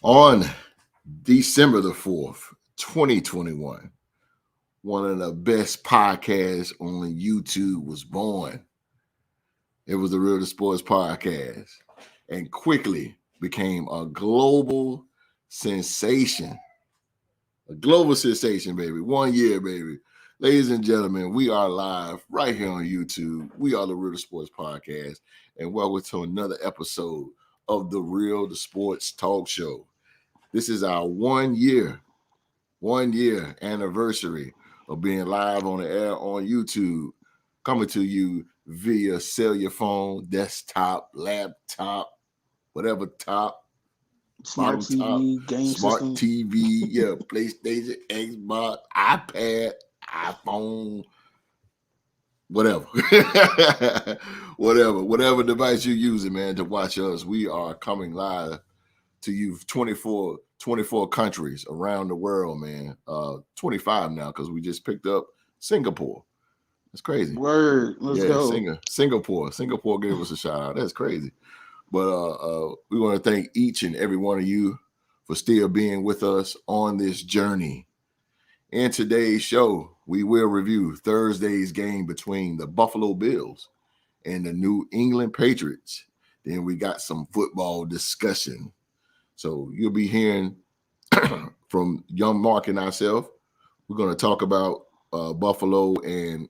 On December the 4th, 2021, one of the best podcasts on YouTube was born. It was the Real to Sports podcast and quickly became a global sensation. A global sensation, baby. 1 year, baby. Ladies and gentlemen, we are live right here on YouTube. We are the Real to Sports podcast, and welcome to another episode of the Real to Sports Talk Show. This is our 1 year anniversary of being live on the air on YouTube, coming to you via cellular phone, desktop, laptop, whatever top, Smart TV, game smart system. TV, yeah, PlayStation, Xbox, iPad, iPhone, whatever. whatever device you're using, man, to watch us. We are coming live to you 24 countries around the world, man. 25 now, because we just picked up Singapore. That's crazy. Word. Let's go. Singapore gave us a shout out. That's crazy. But we want to thank each and every one of you for still being with us on this journey. In today's show, we will review Thursday's game between the Buffalo Bills and the New England Patriots. Then we got some football discussion. So you'll be hearing from young Mark and ourselves. We're going to talk about Buffalo and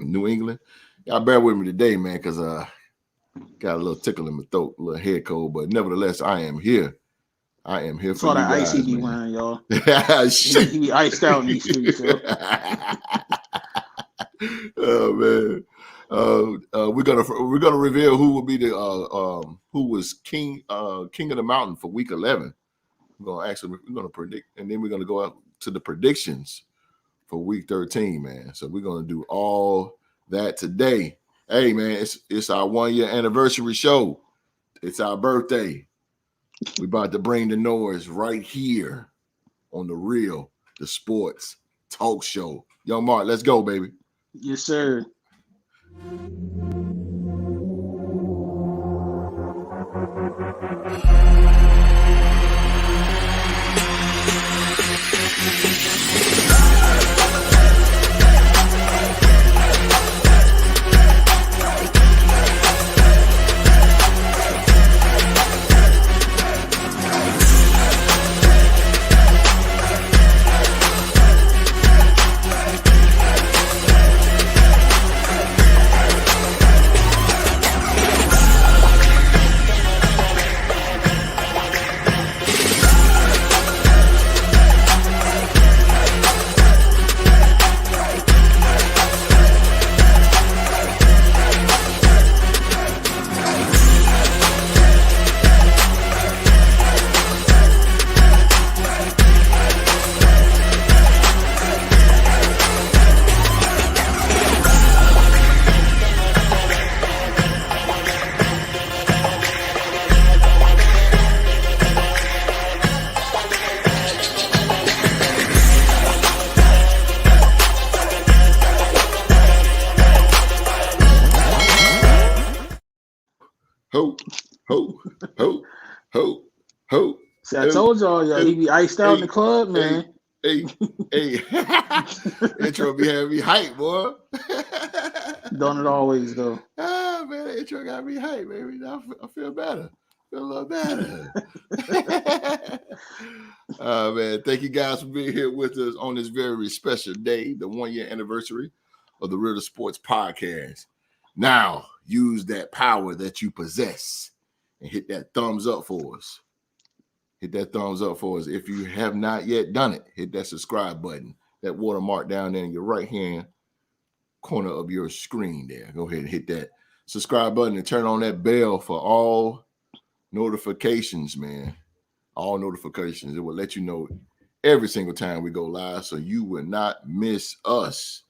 New England. Y'all bear with me today, man, because got a little tickle in my throat, a little head cold, but nevertheless, I am here. I am here for you that guys, ice he be wearing, y'all. He be iced out in these streets, yo. Oh man. We're gonna reveal who will be the who was king of the mountain for week 11. We're gonna predict, and then we're gonna go out to the predictions for week 13, man. So we're gonna do all that today. Hey man, it's our 1 year anniversary show. It's our birthday. We about to bring the noise right here on the Sports Talk Show. Young Mark, let's go, baby. Yes, sir. Ho. See, I told y'all, he be iced out in the club, man. Hey. Intro be having me hype, boy. Don't it always, though? Ah, man, that intro got me hype, baby. I feel better. Feel a little better. Man, thank you guys for being here with us on this very special day, the 1 year anniversary of the Real to Sports podcast. Now, use that power that you possess and hit that thumbs up for us. Hit that thumbs up for us. If you have not yet done it, hit that subscribe button, that watermark down there in your right-hand corner of your screen there. Go ahead and hit that subscribe button and turn on that bell for all notifications, man. All notifications. It will let you know every single time we go live, so you will not miss us.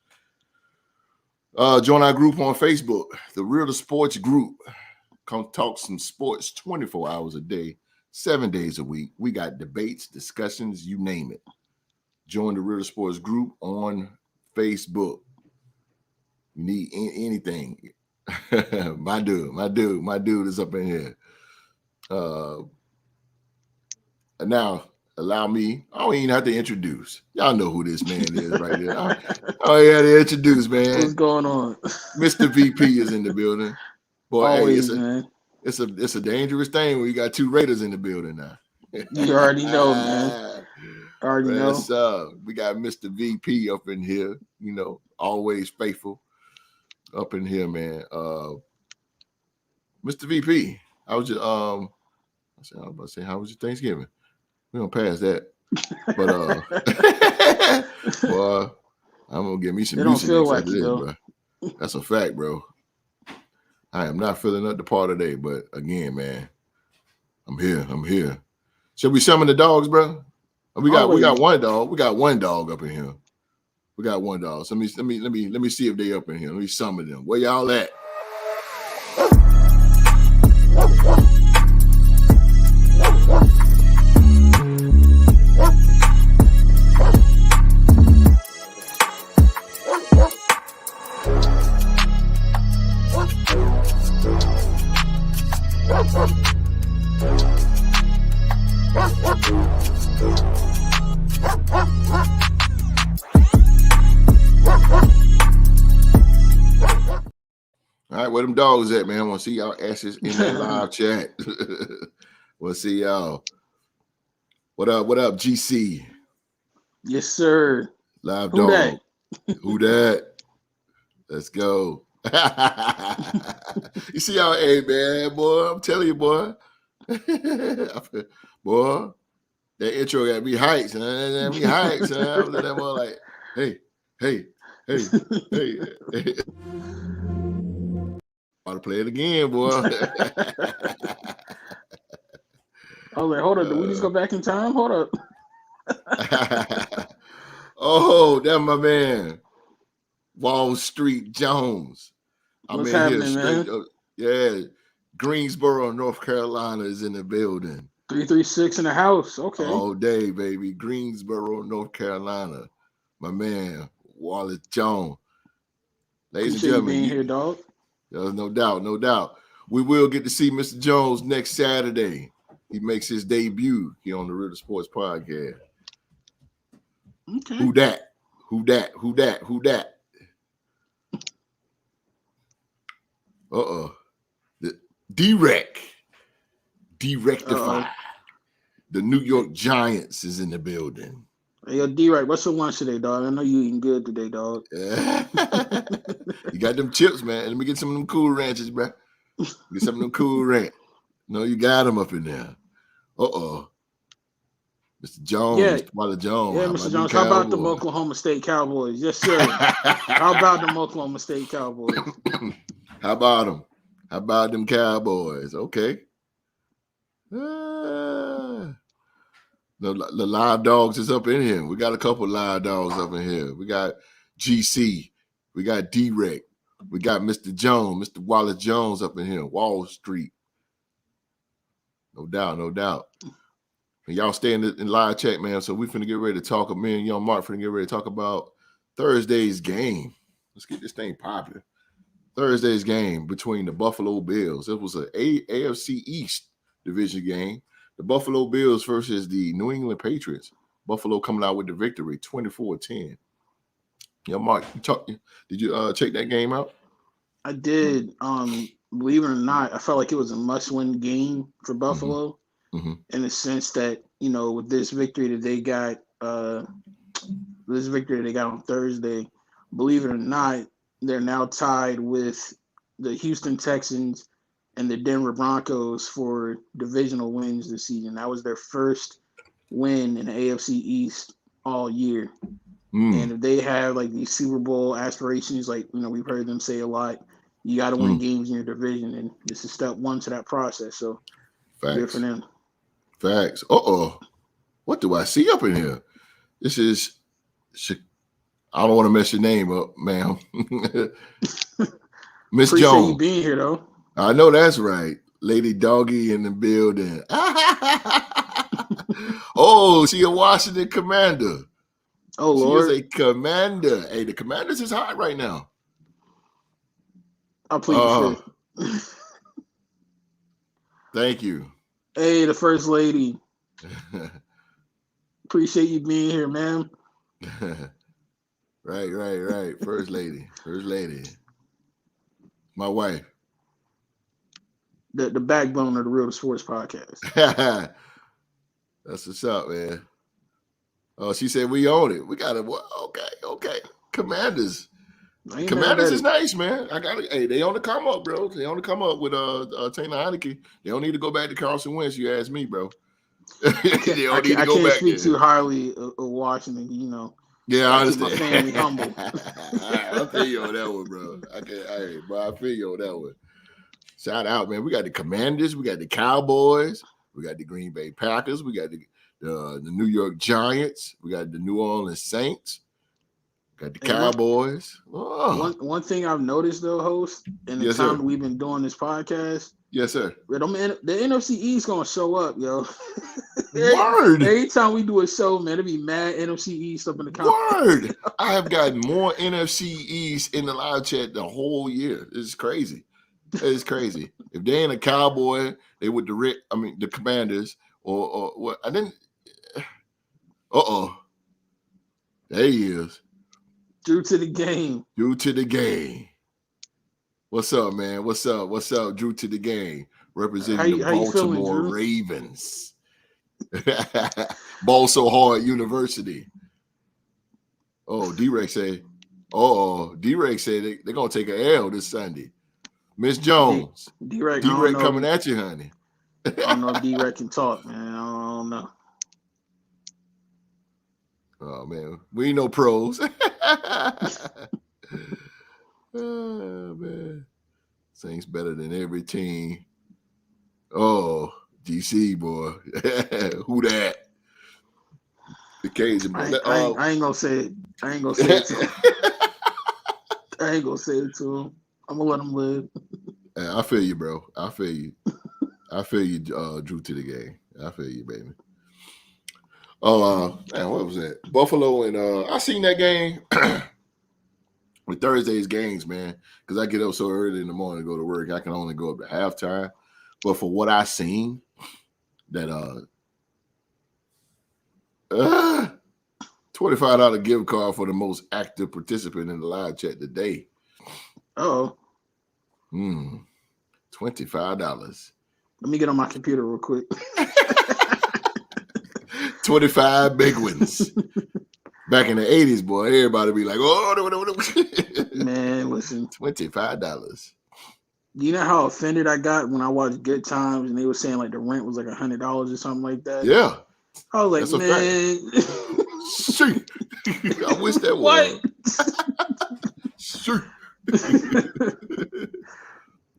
Join our group on Facebook, the Real to Sports group. Come talk some sports 24 hours a day, 7 days a week. We got debates, discussions, you name it. Join the Real to Sports group on Facebook. You need anything. My dude is up in here. Now, allow me. I don't even have to introduce. Y'all know who this man is right there. I don't even have to introduce, man. What's going on? Mr. VP is in the building. Boy, Always, hey, man. it's a dangerous thing when you got two Raiders in the building now. You already know, man. Already know. We got Mr. VP up in here, always faithful up in here, man. Mr. VP, I was about to say, how was your Thanksgiving? We don't pass that. But boy, I'm gonna get me some It don't music feel next like after it, this, though. bro. That's a fact, bro. I am not filling up the part today, but again, man, I'm here. Should we summon the dogs, bro? We got one dog. We got one dog up in here. We got one dog. So let me see if they up in here. Let me summon them. Where y'all at? All right, where them dogs at, man? I want to see y'all asses in that live chat. We'll see y'all. What up, GC? Yes, sir. Live Who dog. that? Who that? Let's go. You see y'all, hey, man, boy, I'm telling you, boy. Boy, that intro got me hyped, man. Me hyped, man. I was in that boy like, hey. I'll play it again, boy. I was like, hold up, did we just go back in time? Hold up. Oh, that's my man, Wall Street Jones. What's happening, man? Yeah, Greensboro, North Carolina is in the building. 336 in the house. Okay. All day, baby. Greensboro, North Carolina. My man, Wallace Jones. Ladies and gentlemen, you being here, dog. No doubt. We will get to see Mr. Jones next Saturday. He makes his debut here on the Real Sports Podcast. Okay. Who that? The D-Rectify. The New York Giants is in the building. Hey, yo, D-Rec, what's your lunch today, dog? I know you eating good today, dog. You got them chips, man. Let me get some of them Cool Ranches, bro. Get some of them Cool Ranch. No, you got them up in there. Mr. Jones, Yeah. Mr. Wallace Jones. Yeah, Mr. Jones. How about the Oklahoma State Cowboys? Yes, sir. How about them Oklahoma State Cowboys? How about them? How about them Cowboys? Okay. The live dogs is up in here. We got a couple live dogs up in here. We got GC. We got D-Rec. We got Mr. Jones, Mr. Wallace Jones up in here. Wall Street. No doubt. And y'all stay in live chat, man. So we finna get ready to talk. Me and Young Mark finna get ready to talk about Thursday's game. Let's get this thing popular. Thursday's game between the Buffalo Bills. It was an AFC East division game. The Buffalo Bills versus the New England Patriots. Buffalo coming out with the victory, 24-10. Young Mark, did you check that game out? I did. Believe it or not, I felt like it was a must-win game for Buffalo. Mm-hmm. In the sense that, with this victory that they got, on Thursday, believe it or not, they're now tied with the Houston Texans and the Denver Broncos for divisional wins this season. That was their first win in the AFC East all year. And if they have like these Super Bowl aspirations, like, we've heard them say a lot, you got to win games in your division. And this is step one to that process. So good for them. Facts. What do I see up in here? This is, I don't want to mess your name up, ma'am. Miss Jones. Appreciate you being here, though. I know that's right. Lady Doggy in the building. She a Washington Commander. Oh, Lord. She is a Commander. Hey, the Commanders is hot right now. I'll plead the fifth. Thank you. Hey, the First Lady. Appreciate you being here, man. Right. First lady. My wife. The backbone of the Real Sports Podcast. That's what's up, man. Oh, she said we own it. We got it. Okay. Commanders. I ain't mad Commanders at is it. nice, man. I got it. Hey, they on the come up, bro. They on the come up with Taylor Heineke. They don't need to go back to Carson Wentz. You ask me, bro. They don't need to I go can't back speak there. too highly of Washington. You know, Yeah, I gotta keep my understand. family humble. I feel you on that one, bro. I feel you on that one. Shout out, man. We got the Commanders, we got the Cowboys, we got the Green Bay Packers, we got the New York Giants, we got the New Orleans Saints, got the Hey, Cowboys. Oh, one thing I've noticed though, host, in the yes, time sir. that we've been doing this podcast, Yes, sir. the NFC East gonna show up, yo. Word. Every time we do a show, man, it'll be mad NFC East up in the comments. Word. I have gotten more NFC East in the live chat the whole year. It's crazy. It's crazy. If they ain't a Cowboy, they would direct. I mean, the Commanders or what? I didn't. There he is. Due to the game. Due to the game. What's up, man? What's up? Drew to the game. Representing the How you feeling, Baltimore Drew? Ravens. Ball so hard university. Oh, D-Rex said they're gonna take an L this Sunday. Miss Jones. D-Rex coming at you, honey. I don't know if D-Rex can talk, man. I don't know. Oh man, we ain't no pros. Oh man. Saints better than every team. Oh, DC boy. Who that? The Cajun boy. I ain't gonna say it. I ain't gonna say it to him. I ain't gonna say it to him. I'm gonna let him live. I feel you, bro. I feel you, Drew to the game. I feel you, baby. Oh, man, what was that? Buffalo and I seen that game with Thursday's games, man, because I get up so early in the morning to go to work. I can only go up to halftime. But for what I seen, that $25 gift card for the most active participant in the live chat today. Oh. $25. Let me get on my computer real quick. 25 big ones. Back in the 80s, boy, everybody be like, oh, man, listen. $25. You know how offended I got when I watched Good Times and they were saying like the rent was like $100 or something like that? Yeah. I was like, man. Shoot. I wish that was. Shoot.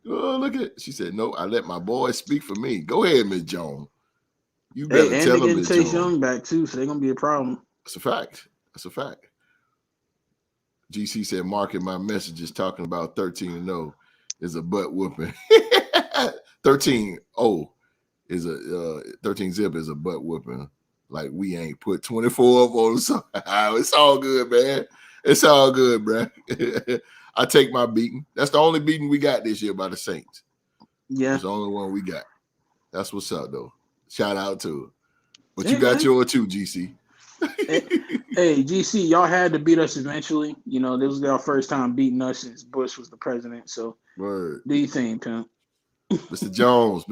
Oh, look at it. She said, no, I let my boys speak for me. Go ahead, Miss Jones. You better and tell they're them, getting Chase Young back too, so they're gonna be a problem. That's a fact. GC said, marking my messages talking about 13-0 is a butt whooping. 13-0 is a 13 zip is a butt whooping. Like we ain't put 24 up on the It's all good, man. It's all good, bro. I take my beating. That's the only beating we got this year by the Saints. Yeah. That's the only one we got. That's what's up, though. Shout out to her. But you got yours too, GC. Hey, GC, y'all had to beat us eventually. You know, this was our first time beating us since Bush was the president. So, Word. Do you think, pimp? Mr. Jones,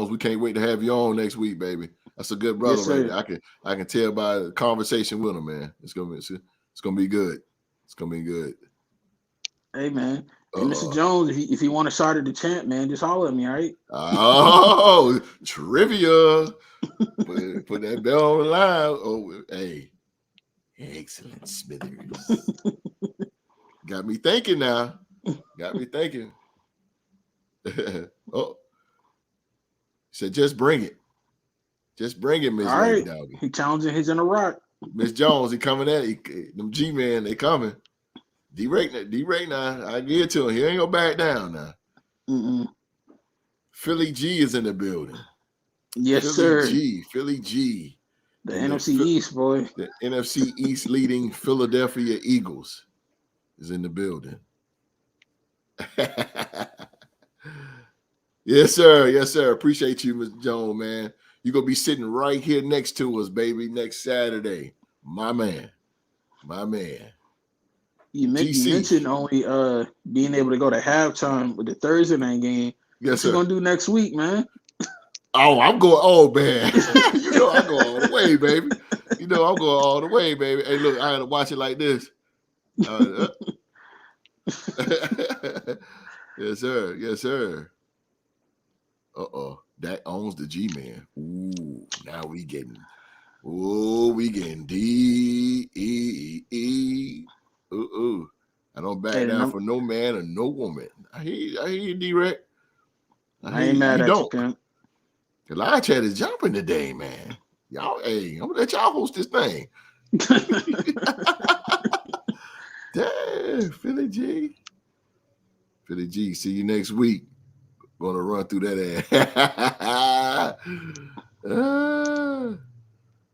we can't wait to have you on next week, baby. That's a good brother, right there. I can tell by the conversation with him, man. It's gonna be good. It's gonna be good. Hey, man. Hey, Mr. Jones, if you want a shot at the champ, man, just holler at me, all right? Oh, trivia. Put that bell on the line. Oh, hey. Excellent, Smithers. Got me thinking now. Oh. Said, just bring it. Just bring it, Miss Lady Doggy. He challenging his inner rock. Miss Jones, he coming at you. Them G-Man, they coming. D-Ray now. I give it to him. He ain't gonna back down now. Philly G is in the building. Yes, sir. Philly G. The NFC East, boy. The NFC East leading Philadelphia Eagles is in the building. Yes, sir. Appreciate you, Mr. Jones, man. You're gonna be sitting right here next to us, baby, next Saturday. My man. My man. You TC. mentioned only being able to go to halftime with the Thursday night game. Yes, What you sir. gonna do next week, man? Oh, I'm going. Oh, man. You know I go all the way, baby. You know I'm going all the way, baby. Hey, look, I had to watch it like this. Yes, sir. Yes, sir. That owns the G-Man. Ooh, now we getting. Ooh, we getting D E E. Ooh. I don't back Hey, down for no man or no woman. I hear you, D-Rec. I ain't mad You at you, don't. pimp. Live chat is jumping today, man. Y'all, hey, I'm gonna let y'all host this thing. Damn, Philly G. Philly G, see you next week. Gonna run through that ass.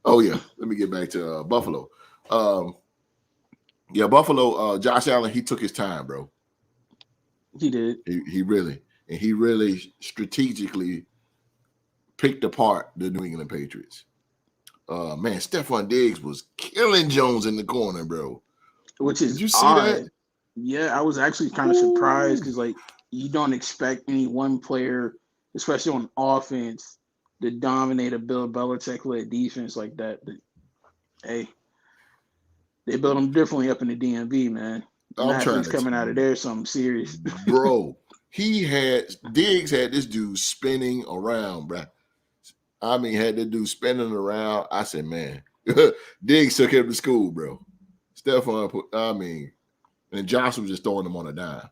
Oh, yeah. Let me get back to Buffalo. Buffalo, Josh Allen, he took his time, bro. He did. He really strategically picked apart the New England Patriots. Man, Stephon Diggs was killing Jones in the corner, bro. Which Did is you see odd. that? Yeah, I was actually kind of surprised because like you don't expect any one player, especially on offense, to dominate a Bill Belichick led defense like that. But hey, they built him differently up in the DMV, man. I'm trying Mavericks to, coming out of there, something serious. bro. Diggs had this dude spinning around, bro. I mean, had the dude spinning around. I said, man, Diggs took him to school, bro. Stephon and Josh was just throwing him on a dime.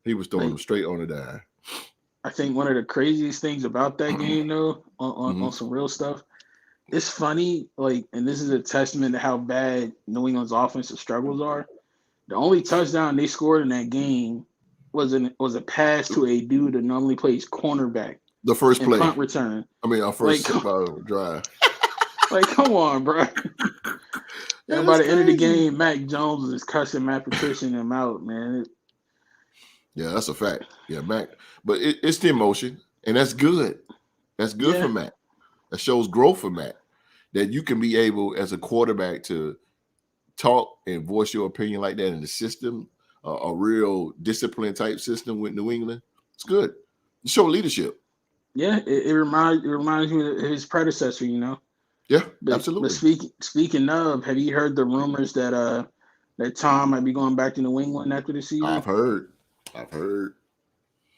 He was throwing Like, him straight on a dime. I think one of the craziest things about that game, though, on some real stuff, it's funny. Like, and this is a testament to how bad New England's offensive struggles are. The only touchdown they scored in that game was a pass to a dude that normally plays cornerback The first and play. punt return. Our Like, first drive. like, come on, bro. And by the end of the game, Mac Jones was just cussing Matt Patricia and him out, man. Yeah, that's a fact. Yeah, Mac. But it's the emotion, and that's good. That's good for Yeah, Mac. That shows growth for Mac. That you can be able, as a quarterback, to talk and voice your opinion like that in the system, a real discipline type system with New England. It's good. You show leadership. yeah. It reminds me of his predecessor, you know. Yeah, But absolutely. speaking of, have you heard the rumors that Tom might be going back to New England after the season? I've heard. I've heard.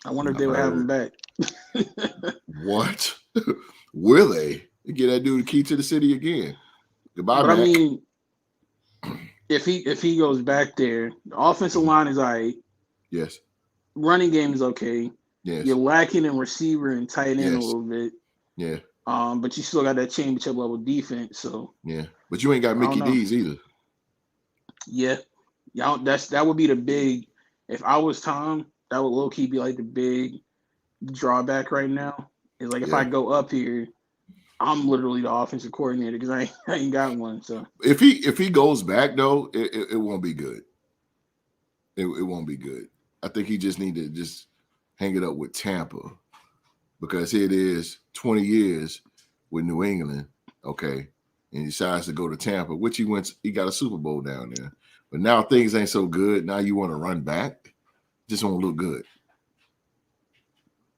I wonder if I've they would have him heard. back. What? Will they get that dude the key to the city again? Goodbye, But I Mac. mean, if he goes back there, the offensive line is all right. Yes. Running game is okay. You're Yes. lacking in receiver and tight end a Yes. little bit. Yeah. But you still got that championship level defense. So Yeah. But you ain't got I don't Mickey know. D's either. Yeah, y'all. That would be the big. If I was Tom, that would low key be like the big drawback right now. Is like if I Yeah. go up here, I'm literally the offensive coordinator because I ain't got one. So If he goes back though, it won't be good. It won't be good. I think he just need to just hang it up with Tampa, because here it is 20 years with New England, okay, and he decides to go to Tampa, which he got a Super Bowl down there. But now things ain't so good. Now you want to run back? Just won't look good.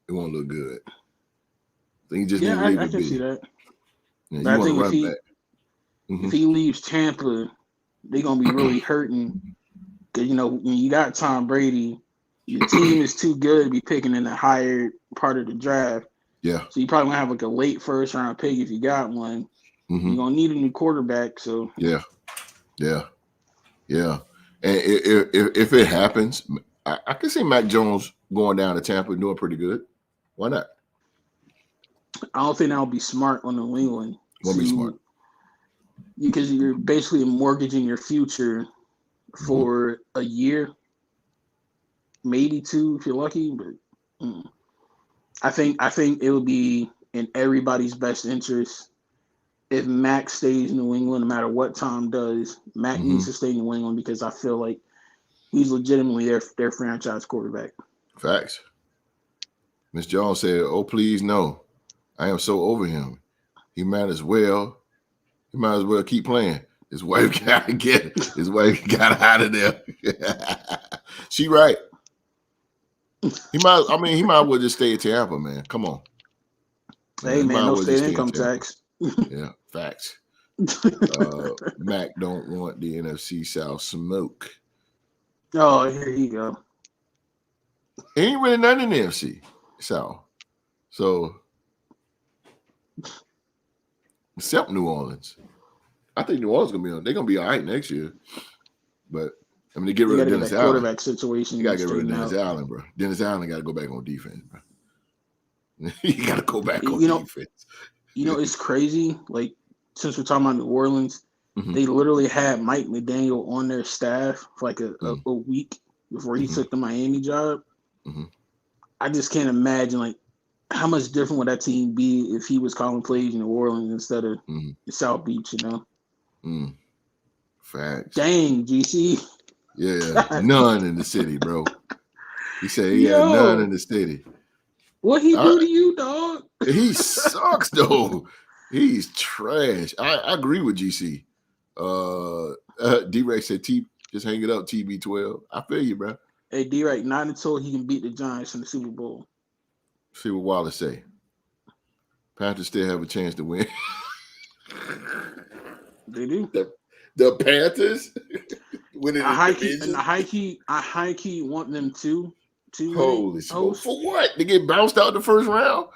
It won't look good. I think you just need to yeah, leave I it can see be. that. Yeah, But you I want to think run back. if he leaves Tampa, they're gonna be really hurting because you know when you got Tom Brady, your team is too good to be picking in the higher part of the draft. Yeah. So you probably gonna have like a late first round pick if you got one. Mm-hmm. You're gonna need a new quarterback. So Yeah. Yeah. Yeah. And if it happens, I can see Mac Jones going down to Tampa and doing pretty good. Why not? I don't think that would be smart on New England Won't be smart. to because you're basically mortgaging your future Mm-hmm. for a year, maybe two if you're lucky. But I think it would be in everybody's best interest if Mac stays in New England, no matter what Tom does. Mac Mm-hmm. needs to stay in New England because I feel like he's legitimately their franchise quarterback. Facts. Miss Jones said, "Oh, please no." I am so over him. He might as well keep playing. His wife gotta get his wife got out of there. She right. He might as well just stay at Tampa, man. Come on. Hey He man, might as no well just state stay in income Tampa. tax. Yeah, facts. Mac don't want the NFC South smoke. Oh, here you go. Ain't really nothing in the NFC South. So except New Orleans. I think New Orleans they're gonna be all right next year. But I mean, they get You rid got of to get Dennis that Allen. quarterback You situation gotta get rid of straightened Dennis out. Allen, bro. Dennis Allen got to go back on defense, bro. You got to go back on You know, defense. it's crazy. Like since we're talking about New Orleans, Mm-hmm. they literally had Mike McDaniel on their staff for like a week before he took the Miami job. Mm-hmm. I just can't imagine like how much different would that team be if he was calling plays in New Orleans instead of South Beach, you know? Facts. Dang, GC. Yeah, none in the city, bro. He said he had none in the city. What he do to you, dog? He sucks though. He's trash. I agree with GC. D-Rex said just hang it up, TB12. I feel you, bro. Hey, D-Right, not until he can beat the Giants in the Super Bowl. See what Wallace say. Panthers still have a chance to win. They do. The Panthers winning I the high key want them to Holy smoke. For what? They get bounced out the first round?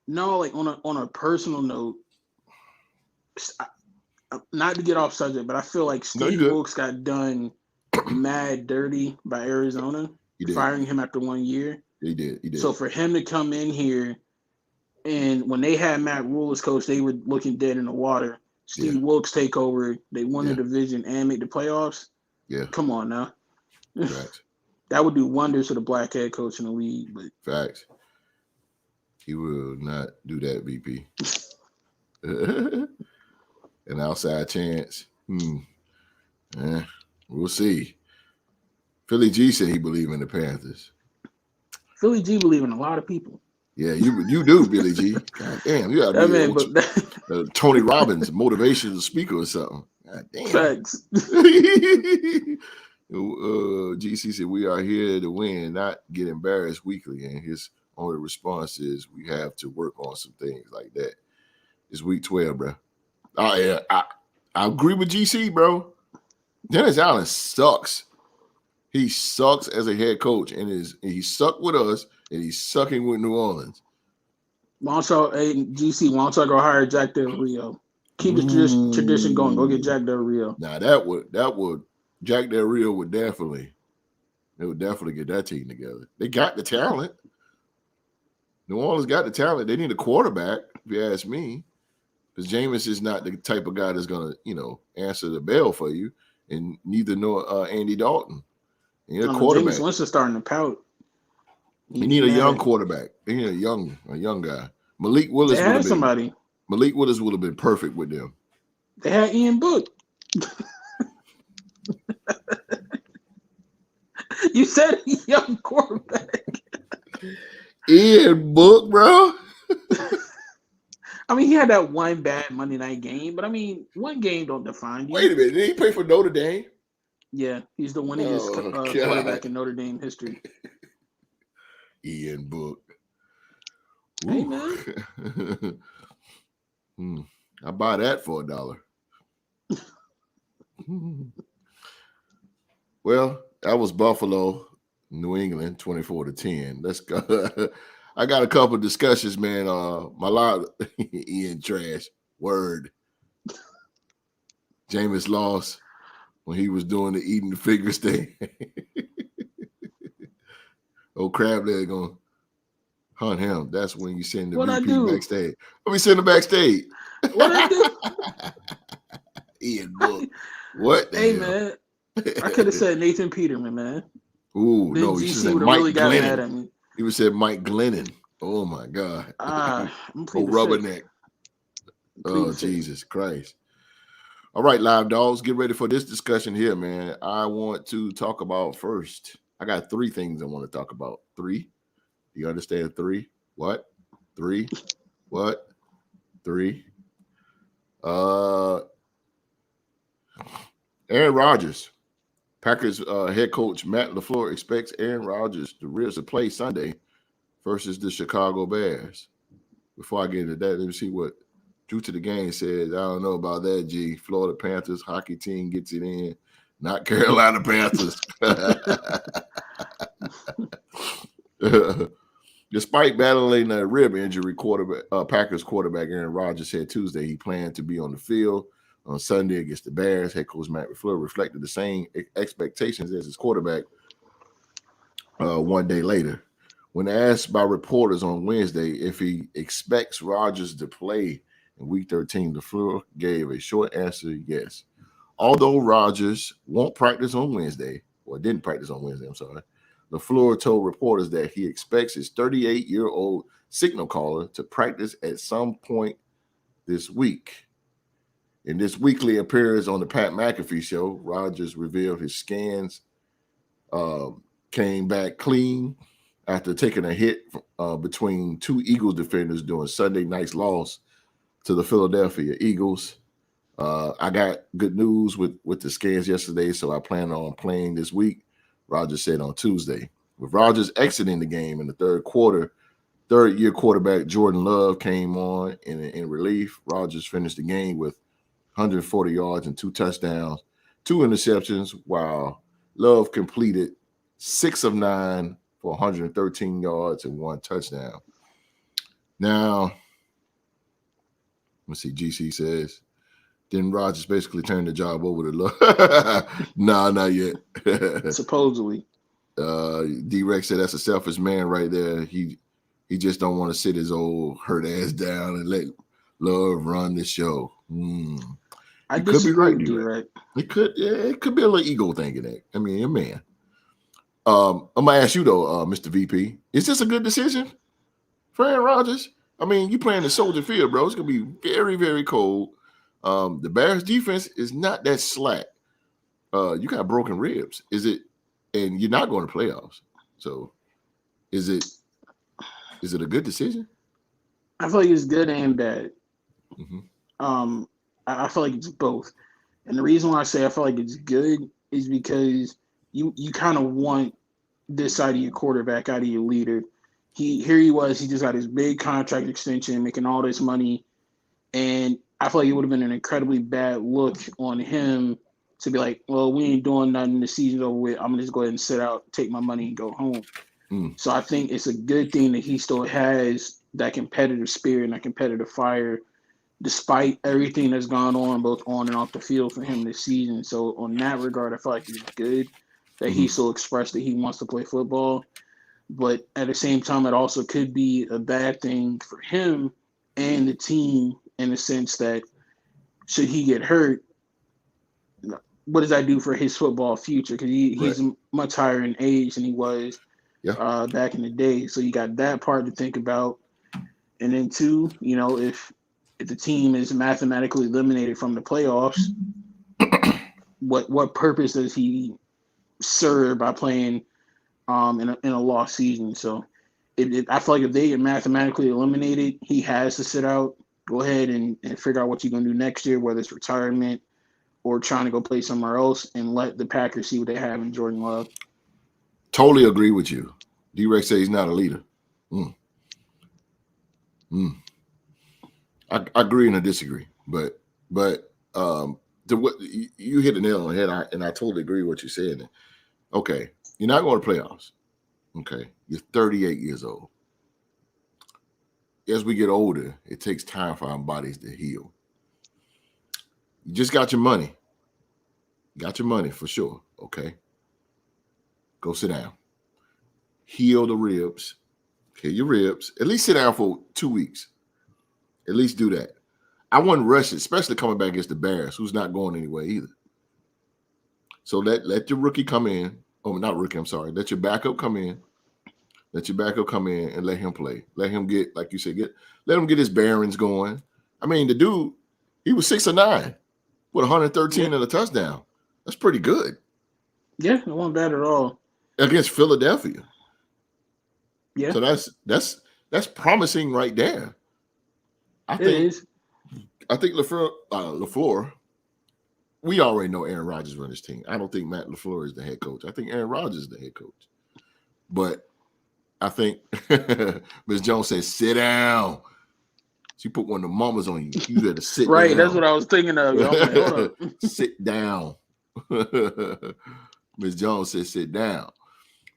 No, like on a personal note, not to get off subject, but I feel like Steve Wilkes got done mad dirty by Arizona, firing him after 1 year. He did. So for him to come in here, and when they had Matt Rule as coach, they were looking dead in the water. Steve Wilkes take over. They won the division and make the playoffs. Yeah. Come on now. Facts. That would do wonders for the black head coach in the league. But facts. He will not do that, VP. An outside chance. We'll see. Philly G said he believe in the Panthers. Philly G believe in a lot of people. Yeah, you do, Billy G. God damn, you gotta be Tony Robbins, motivational speaker or something. God damn. Facts. GC said we are here to win, not get embarrassed weekly. And his only response is we have to work on some things like that. It's week 12, bro. I agree with GC, bro. Dennis Allen sucks. He sucks as a head coach, and he sucked with us, and he's sucking with New Orleans. GC, why don't y'all go hire Jack Del Rio? Keep the tradition going. Go get Jack Del Rio. Now that would Jack Del Rio would definitely get that team together. They got the talent. New Orleans got the talent. They need a quarterback, if you ask me, because Jameis is not the type of guy that's gonna answer the bell for you, and neither nor Andy Dalton. You need a quarterback. Jameis Winston starting to pout. You need a young quarterback. You need a young guy. Malik Willis would have been perfect with them. They had Ian Book. You said young quarterback. Ian Book, bro. I mean, he had that one bad Monday night game, but I mean, one game don't define you. Wait a minute, did he play for Notre Dame? Yeah, he's the winningest quarterback in Notre Dame history. Ian Book. Hey, man. I buy that for $1. Well, that was Buffalo, New England, 24-10. Let's go. I got a couple of discussions, man. My lot, Ian trash. Word. Jameis lost when he was doing the eating the figures thing. Old crab leg gonna hunt him. That's when you send the VP backstage. Let me send him backstage. What I do? Ian Book. What the hell? Man. I could have said Nathan Peterman, man. Ooh, then no, GC he said would have really got mad at me. He would say Mike Glennon. Oh my God. Oh, rubberneck. Oh, Jesus Christ. All right, live dogs, get ready for this discussion here, man. I want to talk about first. I got 3 things I want to talk about. 3? Do you understand 3? What? 3? What? 3. Uh, Aaron Rodgers. Packers head coach Matt LaFleur expects Aaron Rodgers to play Sunday versus the Chicago Bears. Before I get into that, let me see what Drew to the Game says. I don't know about that, G. Florida Panthers hockey team gets it in, not Carolina Panthers. Despite battling a rib injury, Packers quarterback Aaron Rodgers said Tuesday he planned to be on the field on Sunday against the Bears. Head coach Matt LaFleur reflected the same expectations as his quarterback one day later. When asked by reporters on Wednesday if he expects Rodgers to play in Week 13, LaFleur gave a short answer, yes. Although Rodgers won't practice on Wednesday, or didn't practice on Wednesday, I'm sorry, LaFleur told reporters that he expects his 38-year-old signal caller to practice at some point this week. In this weekly appearance on the Pat McAfee show, Rodgers revealed his scans came back clean after taking a hit between two Eagles defenders during Sunday night's loss to the Philadelphia Eagles. I got good news with the scans yesterday, so I plan on playing this week, Rodgers said on Tuesday. With Rodgers exiting the game in the third quarter, third-year quarterback Jordan Love came on in relief. Rodgers finished the game with 140 yards and 2 touchdowns, 2 interceptions, while Love completed 6 of 9 for 113 yards and 1 touchdown. Now, let's see, GC says, didn't Rodgers basically turn the job over to Love? Nah, not yet. Supposedly. D-Rex said that's a selfish man right there. He just don't want to sit his old hurt ass down and let Love run the show. I could be right, D-Rex. It could be a little ego thing in that. I mean, man. I'm gonna ask you though, Mr. VP, is this a good decision for Aaron Rodgers? I mean, you playing the Soldier Field, bro. It's gonna be very, very cold. The Bears defense is not that slack. You got broken ribs. Is it? And you're not going to playoffs. So, is it a good decision? I feel like it's good and bad. Mm-hmm. I feel like it's both. And the reason why I say I feel like it's good is because you kind of want this side of your quarterback out of your leader. He just got his big contract extension, making all this money, and I feel like it would have been an incredibly bad look on him to be like, well, we ain't doing nothing, the season's over with, I'm gonna just go ahead and sit out, take my money and go home. So I think it's a good thing that he still has that competitive spirit and that competitive fire despite everything that's gone on both on and off the field for him this season. So on that regard, I feel like it's good that he still expressed that he wants to play football. But at the same time, it also could be a bad thing for him and the team in the sense that should he get hurt, what does that do for his football future? Because he's much higher in age than he was back in the day. So you got that part to think about. And then two, if the team is mathematically eliminated from the playoffs, what purpose does he serve by playing in a lost season? So I feel like if they get mathematically eliminated, he has to sit out. Go ahead and figure out what you're going to do next year, whether it's retirement or trying to go play somewhere else, and let the Packers see what they have in Jordan Love. Totally agree with you. D-Rex says he's not a leader. I agree and I disagree, but you hit the nail on the head, and I totally agree with what you said. Okay, you're not going to playoffs. Okay, you're 38 years old. As we get older, it takes time for our bodies to heal. You just got your money. Got your money for sure. Okay, go sit down. Heal the ribs. Heal your ribs. At least sit down for 2 weeks. At least do that. I wouldn't rush it, especially coming back against the Bears, who's not going anywhere either. So let your rookie come in. Oh, not rookie, I'm sorry. Let your backup come in. Let your backup come in and let him play. Let him get, like you said, let him get his bearings going. I mean, the dude, he was 6 of 9 with 113 and a touchdown. That's pretty good. Yeah, it wasn't bad at all. Against Philadelphia. Yeah. So that's promising right there. I It think is. LaFleur. We already know Aaron Rodgers runs his team. I don't think Matt LaFleur is the head coach. I think Aaron Rodgers is the head coach. But I think Ms. Jones said, "Sit down." She put one of the mamas on you. You had to sit Right. down. That's what I was thinking of. Yo. I'm like, hold up. Sit down. Ms. Jones said, "Sit down."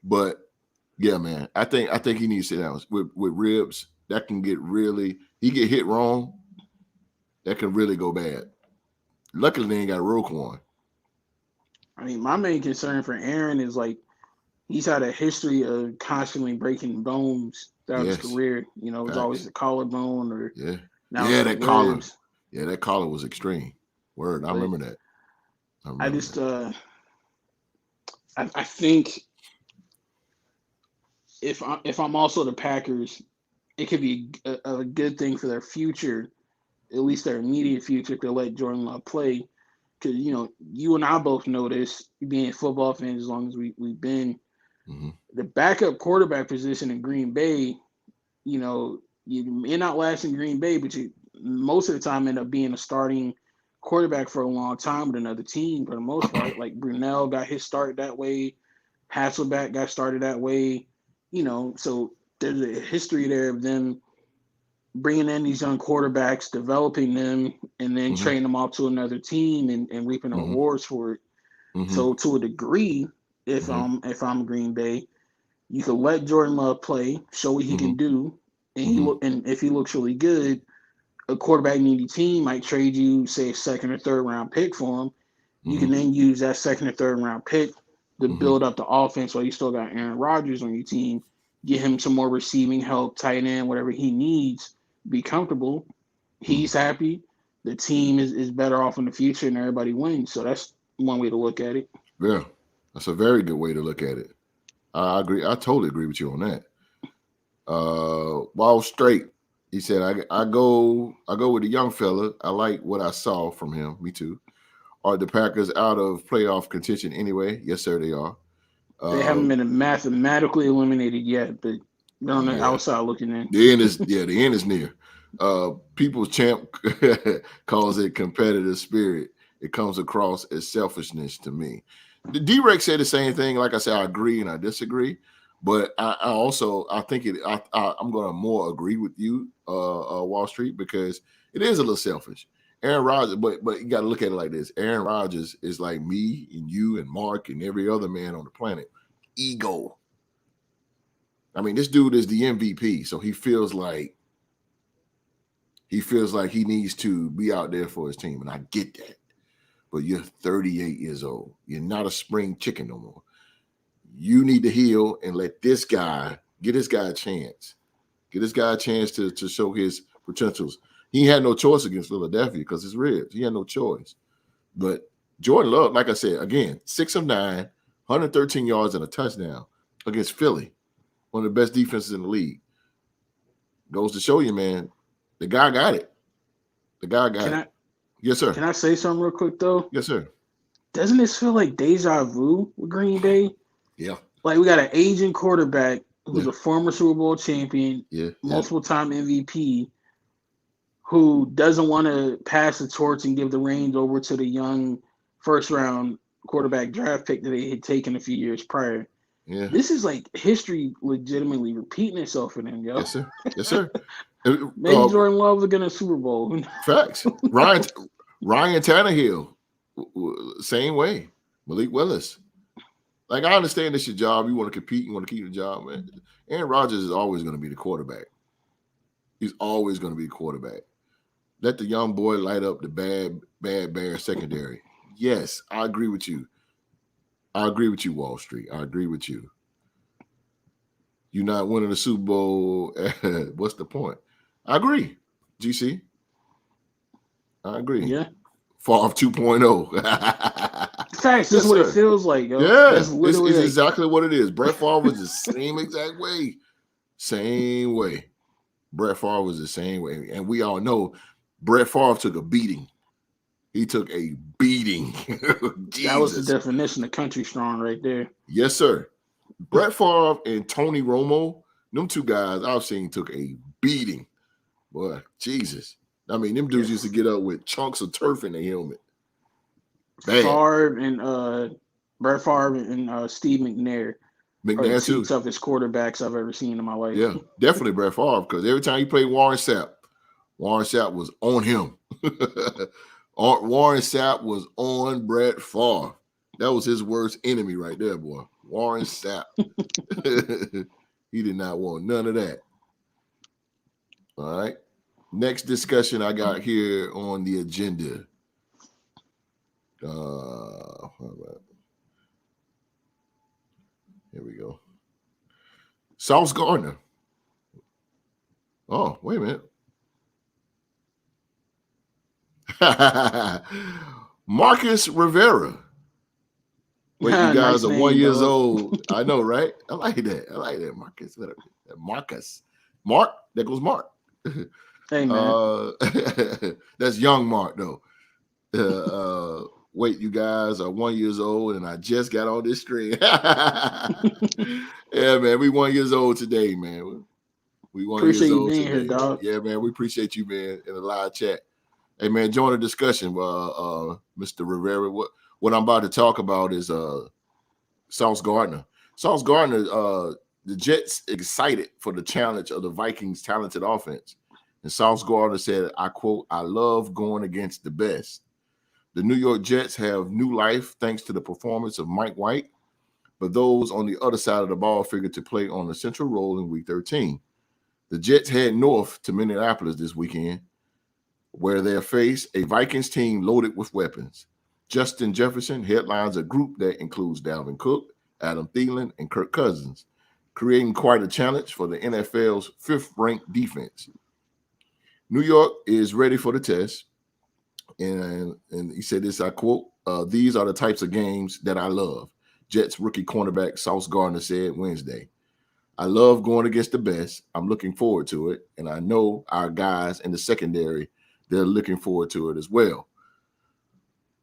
But yeah, man, I think he needs to sit down with ribs. That can get really. He get hit wrong. That can really go bad. Luckily, they ain't got a Roquan. I mean, my main concern for Aaron is like he's had a history of constantly breaking bones throughout his Yes, career. You know, it was always facts. the collarbone or Yeah, now it's yeah, the that collar. ribs. Yeah, that collar was extreme. Word, I But remember that. I I remember just that. I think if I'm also the Packers, it could be a good thing for their future, at least their immediate future, to let Jordan Love play. Because you and I both know this, being football fans as long as we've been. Mm-hmm. The backup quarterback position in Green Bay, you may not last in Green Bay, but you most of the time end up being a starting quarterback for a long time with another team for the most part. Like Brunell got his start that way, Hasselback got started that way. So there's a history there of them bringing in these young quarterbacks, developing them, and then Mm-hmm. trading them off to another team and reaping the Mm-hmm. rewards for it. Mm-hmm. So to a degree, if Mm-hmm. I'm Green Bay, you could let Jordan Love play, show what he Mm-hmm. can do, and Mm-hmm. if he looks really good, a quarterback needy team might trade you, say, a second or third round pick for him. You Mm-hmm. can then use that second or third round pick to Mm-hmm. build up the offense while you still got Aaron Rodgers on your team. Get him some more receiving help, tight end, whatever he needs, be comfortable. Mm-hmm. He's happy. The team is better off in the future and everybody wins. So that's one way to look at it. Yeah, that's a very good way to look at it. I agree. I totally agree with you on that. Wall Straight. He said, I go with the young fella. I like what I saw from him. Me too. Are the Packers out of playoff contention anyway? Yes, sir, they are. They Uh, haven't been mathematically eliminated yet, but they're on the yeah, outside looking in. the end is near. People's champ calls it competitive spirit. It comes across as selfishness to me. The D-Rex said the same thing. Like I said, I agree and I disagree. But I also I think I'm going to more agree with you, Wall Street, because it is a little selfish. Aaron Rodgers, but you got to look at it like this: Aaron Rodgers is like me and you and Mark and every other man on the planet. Ego. I mean, this dude is the MVP, so he feels like he needs to be out there for his team, and I get that. But you're 38 years old. You're not a spring chicken no more. You need to heal and let this guy get this guy a chance. Get this guy a chance to show his potentials. He had no choice against Philadelphia because it's ribs. He had no choice. But Jordan Love, like I said, again, 6 of 9, 113 yards and a touchdown against Philly, one of the best defenses in the league. Goes to show you, man, the guy got it. The guy got Can it. I Yes, sir. can I say something real quick though? Yes, sir. Doesn't this feel like deja vu with Green Bay? Yeah. Like we got an aging quarterback who's Yeah. a former Super Bowl champion, Yeah. Yeah. multiple time MVP, who doesn't want to pass the torch and give the reins over to the young first round quarterback draft pick that they had taken a few years prior. Yeah. This is like history legitimately repeating itself for them, yo. Yes, sir. Yes, sir. Maybe Jordan Love will get a Super Bowl. Facts. Ryan Tannehill, same way. Malik Willis. Like, I understand it's your job. You want to compete. You want to keep the job, man. Aaron Rodgers is always going to be the quarterback. He's always going to be the quarterback. Let the young boy light up the bad bear secondary. Yes, I agree with you. I agree with you, Wall Street. I agree with you. You're not winning the Super Bowl. What's the point? I agree, GC. I agree. Yeah. Favre 2.0. Facts, this Yes, is what it sir. feels like, yo. Yeah, That's it's literally like, exactly what it is. Brett Favre was the same exact way. Same way. Brett Favre was the same way. And we all know Brett Favre took a beating. He took a beating. that was the Jesus. definition of country strong right there. Yes, sir. Brett Favre and Tony Romo, them two guys I've seen took a beating. Boy, Jesus. I mean, them dudes used to get up with chunks of turf in their helmet. Bad. Favre and Brett Favre and Steve McNair are the McNair two too. toughest quarterbacks I've ever seen in my life. Yeah, definitely Brett Favre, because every time he played Warren Sapp was on him. Warren Sapp was on Brett Favre. That was his worst enemy right there, boy. Warren Sapp. He did not want none of that. All right. Next discussion I got here on the agenda. Here we go. Sauce Gardner. Oh, wait a minute. Marcus Rivera. Wait, you guys Nice are 1 name, year dog. old. I know, right? I like that. Marcus. Marcus. Mark. That goes Mark. Hey, man. That's young Mark, though. Wait, you guys are 1 year old, and I just got on this string. Yeah, man. We 1 year old today, man. We 1 year Appreciate you old being today. here, dog. Yeah, man. We appreciate you, man, in the live chat. Hey, man, join the discussion, Mr. Rivera. What I'm about to talk about is Sauce Gardner. Sauce Gardner, the Jets excited for the challenge of the Vikings' talented offense. And Sauce Gardner said, I quote, "I love going against the best. The New York Jets have new life thanks to the performance of Mike White, but those on the other side of the ball figured to play on the central role in Week 13. The Jets head north to Minneapolis this weekend, where they'll face a Vikings team loaded with weapons. Justin Jefferson headlines a group that includes Dalvin Cook, Adam Thielen, and Kirk Cousins, creating quite a challenge for the NFL's fifth-ranked defense. New York is ready for the test, and he said this, I quote, "These are the types of games that I love," Jets rookie cornerback Sauce Gardner said Wednesday. "I love going against the best. I'm looking forward to it, and I know our guys in the secondary, they're looking forward to it as well."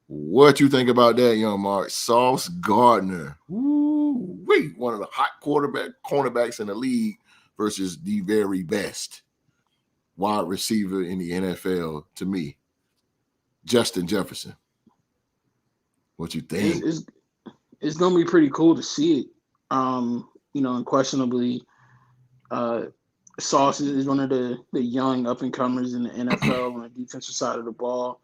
What you think about that, young Mark? Sauce Gardner. Wait, one of the hot cornerbacks in the league versus the very best wide receiver in the NFL to me, Justin Jefferson. What you think? It's gonna be pretty cool to see it. Unquestionably, Sauce is one of the young up and comers in the NFL on the defensive side of the ball.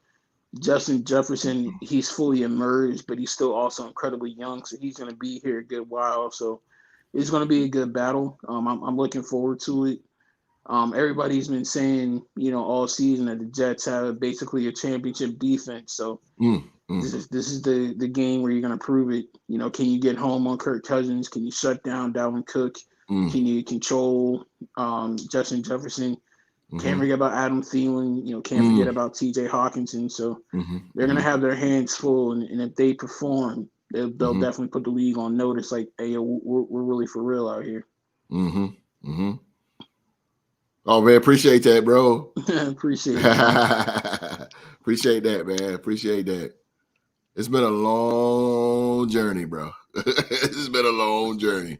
Justin Jefferson, he's fully emerged, but he's still also incredibly young, so he's going to be here a good while. So it's going to be a good battle. I'm looking forward to it. Everybody's been saying, all season that the Jets have basically a championship defense. So this is the game where you're going to prove it. Can you get home on Kirk Cousins? Can you shut down Dalvin Cook? Can you control Justin Jefferson? Can't forget about Adam Thielen. Can't forget about T.J. Hawkinson. So they're gonna have their hands full, and if they perform, they'll definitely put the league on notice. Like, hey, we're really for real out here. Oh man, appreciate that, bro. Appreciate it. Appreciate that, man. Appreciate that. It's been a long journey, bro. It's been a long journey,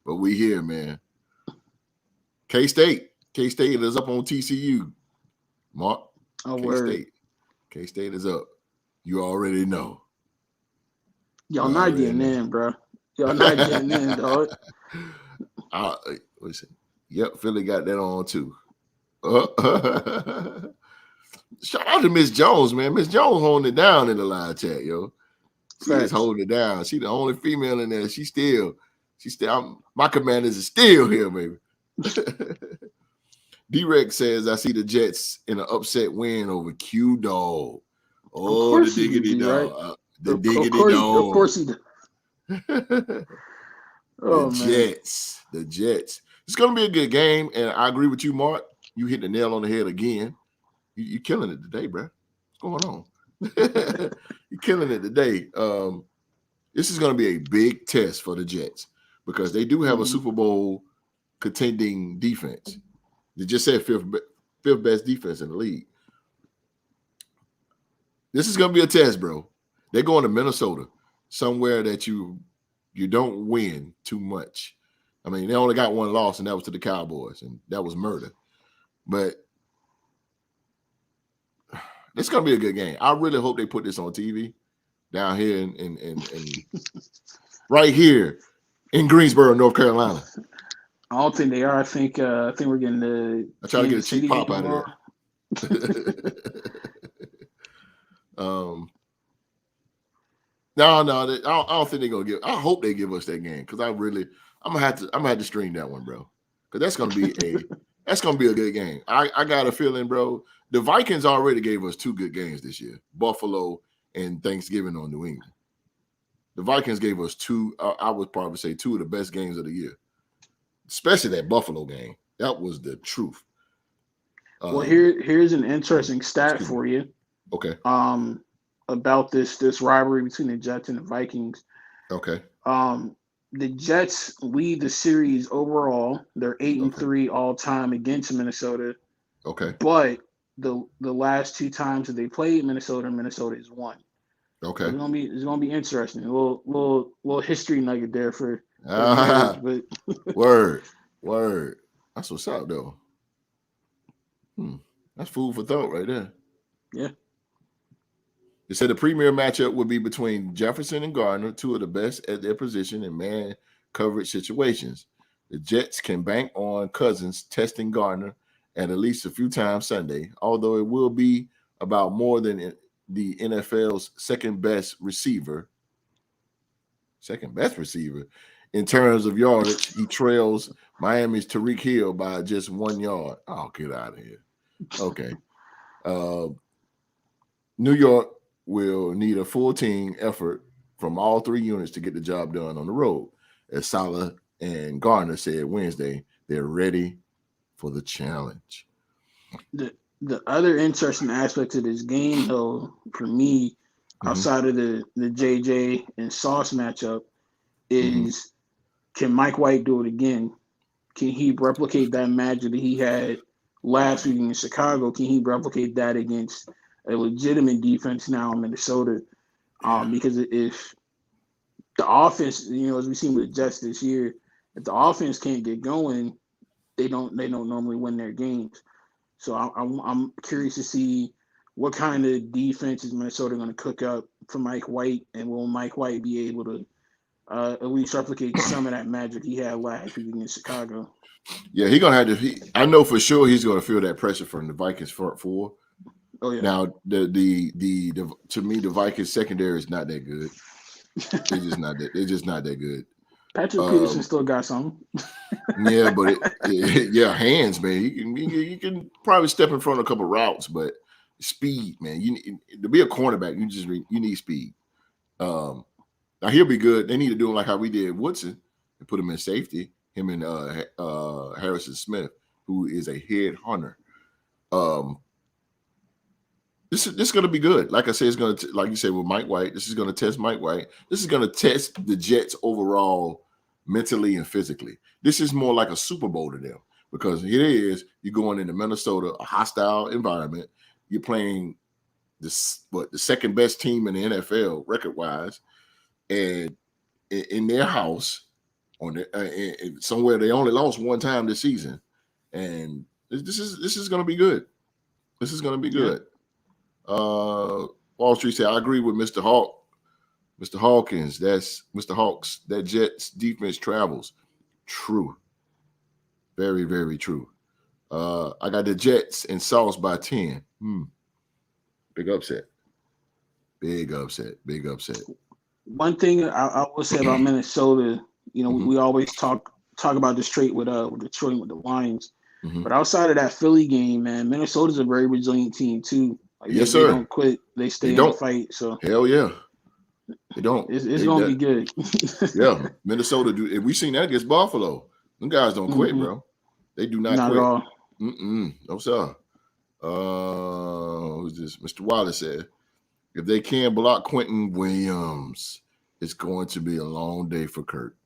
but we here, man. K-State is up on TCU. Mark, K-State is up. You already know. Y'all not getting in, bro. Y'all not getting in, dog. Listen. Yep, Philly got that on too. Shout out to Miss Jones, man. Miss Jones holding it down in the live chat, yo. She is holding it down. She the only female in there. She still. My commanders is still here, baby. D-Rex says, I see the Jets in an upset win over Q-Dog. Oh, the diggity dog. Right? The diggity dog. Of course he did. The Jets. It's going to be a good game, and I agree with you, Mark. You hit the nail on the head again. You're killing it today, bro. What's going on? You're killing it today. This is going to be a big test for the Jets because they do have a Super Bowl contending defense. They just said fifth best defense in the league. This is going to be a test, bro. They're going to Minnesota, somewhere that you don't win too much. I mean, they only got one loss, and that was to the Cowboys, and that was murder. But It's gonna be a good game. I really hope they put this on TV down here in right here in Greensboro, North Carolina. I don't think they are. I think we're getting the I try to get a Kansas cheap City pop game out of tomorrow. that. No, I don't think they're gonna give. I hope they give us that game because I'm gonna have to stream that one, bro. Because that's gonna be a good game. I got a feeling, bro. The Vikings already gave us two good games this year, Buffalo and Thanksgiving on New England. The Vikings gave us two. I would probably say two of the best games of the year, especially that Buffalo game. That was the truth. Well, here's an interesting stat for you. Okay. About this rivalry between the Jets and the Vikings. Okay. The Jets lead the series overall. They're 8-3 all time against Minnesota. Okay. But the last two times that they played Minnesota has won. Okay. So it's gonna be interesting. A little history nugget there for the viewers, but word. That's what's up though. That's food for thought right there. Yeah. They said the premier matchup would be between Jefferson and Gardner, two of the best at their position in man coverage situations. The Jets can bank on Cousins testing Gardner at least a few times Sunday, although it will be about more than the NFL's second best receiver in terms of yardage. He trails Miami's Tyreek Hill by just 1 yard. Oh, get out of here. Okay. New York will need a full team effort from all three units to get the job done on the road. As Saleh and Gardner said Wednesday, they're ready for the challenge. The other interesting aspect of this game, though, for me, outside of the JJ and Sauce matchup, is can Mike White do it again? Can he replicate that magic that he had last week in Chicago? Can he replicate that against a legitimate defense now in Minnesota? Because if the offense, as we've seen with the Jets this year, if the offense can't get going, they don't normally win their games. So I'm curious to see what kind of defense is Minnesota going to cook up for Mike White, and will Mike White be able to at least replicate some of that magic he had last week against Chicago? Yeah, he's gonna have to. I know for sure he's gonna feel that pressure from the Vikings front four. Oh yeah. Now the to me the Vikings secondary is not that good. They're just not that good. Patrick Peterson still got something. Yeah, but hands, man. You can probably step in front of a couple routes, but speed, man. To be a cornerback, you need speed. Now he'll be good. They need to do him like how we did Woodson and put him in safety. Him and Harrison Smith, who is a head hunter. This is going to be good. Like I said, it's going to, like you said with Mike White, this is going to test Mike White. This is going to test the Jets overall mentally and physically. This is more like a Super Bowl to them because it is, you're going into Minnesota, a hostile environment. You're playing the second best team in the NFL record-wise, and in their house, somewhere they only lost one time this season. And this is going to be good. This is going to be good. Wall Street said, I agree with Mr. Hawkins. That's Mr. Hawks. That Jets defense travels. True. Very, very true. I got the Jets and Sauce by 10. Big upset. One thing I will say about Minnesota, we always talk about this trait with Detroit, with the Lions. But outside of that Philly game, man, Minnesota's a very resilient team too. Yes, sir. They don't quit. They stay in the fight. So hell yeah, they don't. It's gonna be good. Yeah, Minnesota do. If we seen that against Buffalo, them guys don't quit, bro. They do not quit. At all. No sir. Who's this? Mr. Wallace said, if they can't block Quentin Williams, it's going to be a long day for Kurt.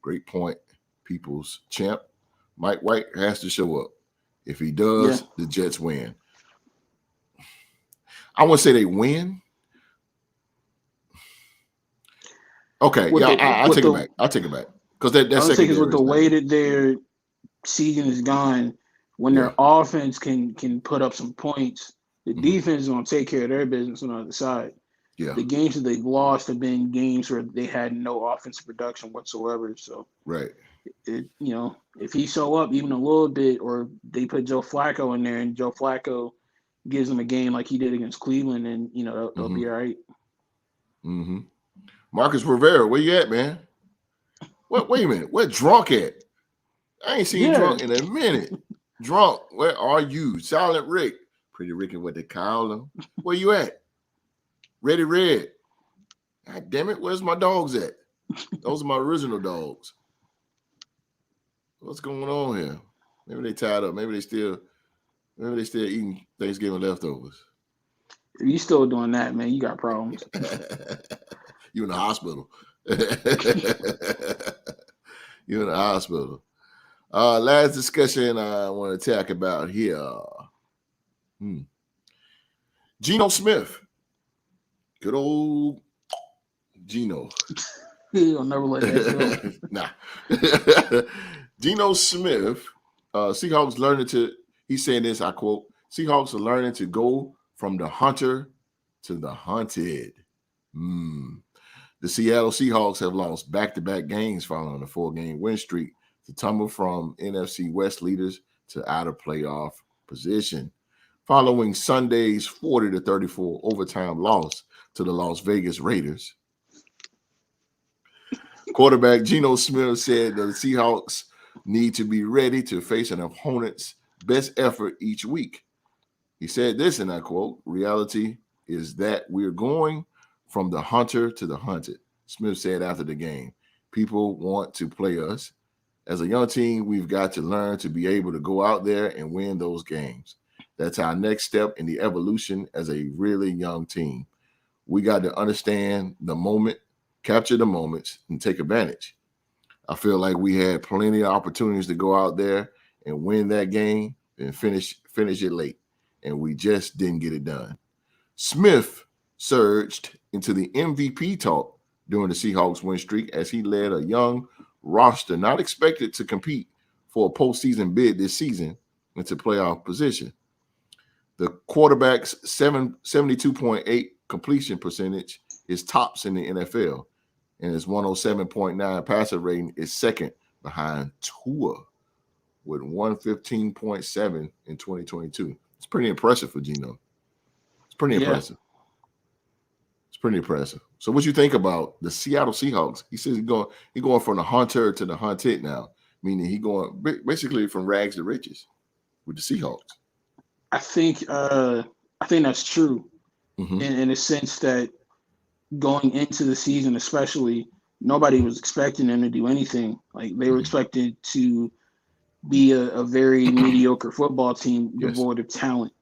Great point, people's champ. Mike White has to show up. If he does, the Jets win. I wouldn't say they win. Okay, I'll take it back. Because that's secondary. With the way that their season is gone, when their offense can put up some points, The Mm-hmm. defense is going to take care of their business on the other side. Yeah. The games that they've lost have been games where they had no offensive production whatsoever. So, Right. if he show up even a little bit, or they put Joe Flacco in there and Joe Flacco gives them a game like he did against Cleveland, and they'll Mm-hmm. be all right. Mm-hmm. Marcus Rivera, where you at, man? What? Wait a minute. Where Drunk at? I ain't seen Yeah, Drunk in a minute. Drunk, where are you? Silent Rick. Pretty Ricky, what they call him. Where you at? Ready Red. God damn it, where's my dogs at? Those are my original dogs. What's going on here? Maybe they tied up. Maybe they still eating Thanksgiving leftovers. if you still doing that, man, you got problems. You in the hospital. You in the hospital. Last discussion I want to talk about here. Geno Smith. Good old Geno. He'll never let that go. Nah. Geno Smith, Seahawks learning to, he's saying this, I quote, Seahawks are learning to go from the hunter to the hunted. The Seattle Seahawks have lost back-to-back games following a 4-game win streak to tumble from NFC West leaders to out of playoff position. Following Sunday's 40-34 overtime loss to the Las Vegas Raiders, quarterback Geno Smith said the Seahawks need to be ready to face an opponent's best effort each week. He said this, and I quote, reality is that we're going from the hunter to the hunted. Smith said after the game, people want to play us. As a young team, we've got to learn to be able to go out there and win those games. That's our next step in the evolution as a really young team. We got to understand the moment, capture the moments, and take advantage. I feel like we had plenty of opportunities to go out there and win that game and finish it late, and we just didn't get it done. Smith surged into the MVP talk during the Seahawks win streak as he led a young roster not expected to compete for a postseason bid this season into playoff position. The quarterback's 72.8 completion percentage is tops in the NFL, and his 107.9 passer rating is second behind Tua with 115.7 in 2022. It's pretty impressive for Geno. It's pretty Yeah, impressive. It's pretty impressive. So what you think about the Seattle Seahawks? He says he's going from the hunter to the hunted now, meaning he going basically from rags to riches with the Seahawks. I think that's true Mm-hmm. in a sense that going into the season, especially, nobody was expecting them to do anything. Like they were Mm-hmm. expected to be a very mediocre football team Yes. devoid of talent.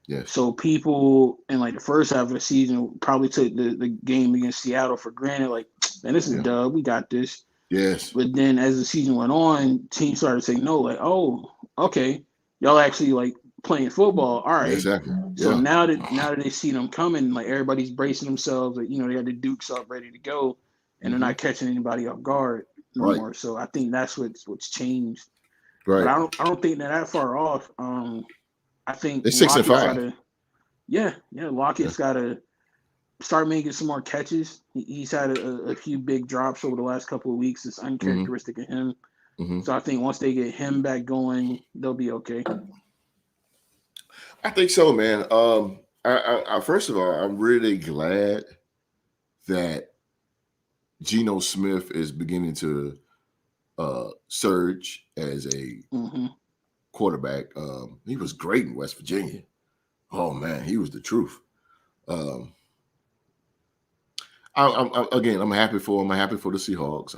Yes. So people in like the first half of the season probably took the game against Seattle for granted. Like, man, this is Yeah. dub. We got this. Yes. But then as the season went on, teams started saying no. Like, oh, okay, y'all actually like playing football. All right. Exactly. So Yeah. now that they see them coming, like everybody's bracing themselves. Like, they got the Dukes up ready to go, and they're Mm-hmm. not catching anybody off guard no Right. more. So I think that's what's changed. But Right. I don't think they're that far off. I think They're 6-5. Yeah. Lockett's gotta start making some more catches. He's had a few big drops over the last couple of weeks. It's Mm-hmm. uncharacteristic of him. Mm-hmm. So I think once they get him back going, they'll be okay. I think so, man. I first of all, I'm really glad that Geno Smith is beginning to surge as a Mm-hmm. quarterback. He was great in West Virginia. Oh man, he was the truth. Um, I'm happy for him. I'm happy for the Seahawks.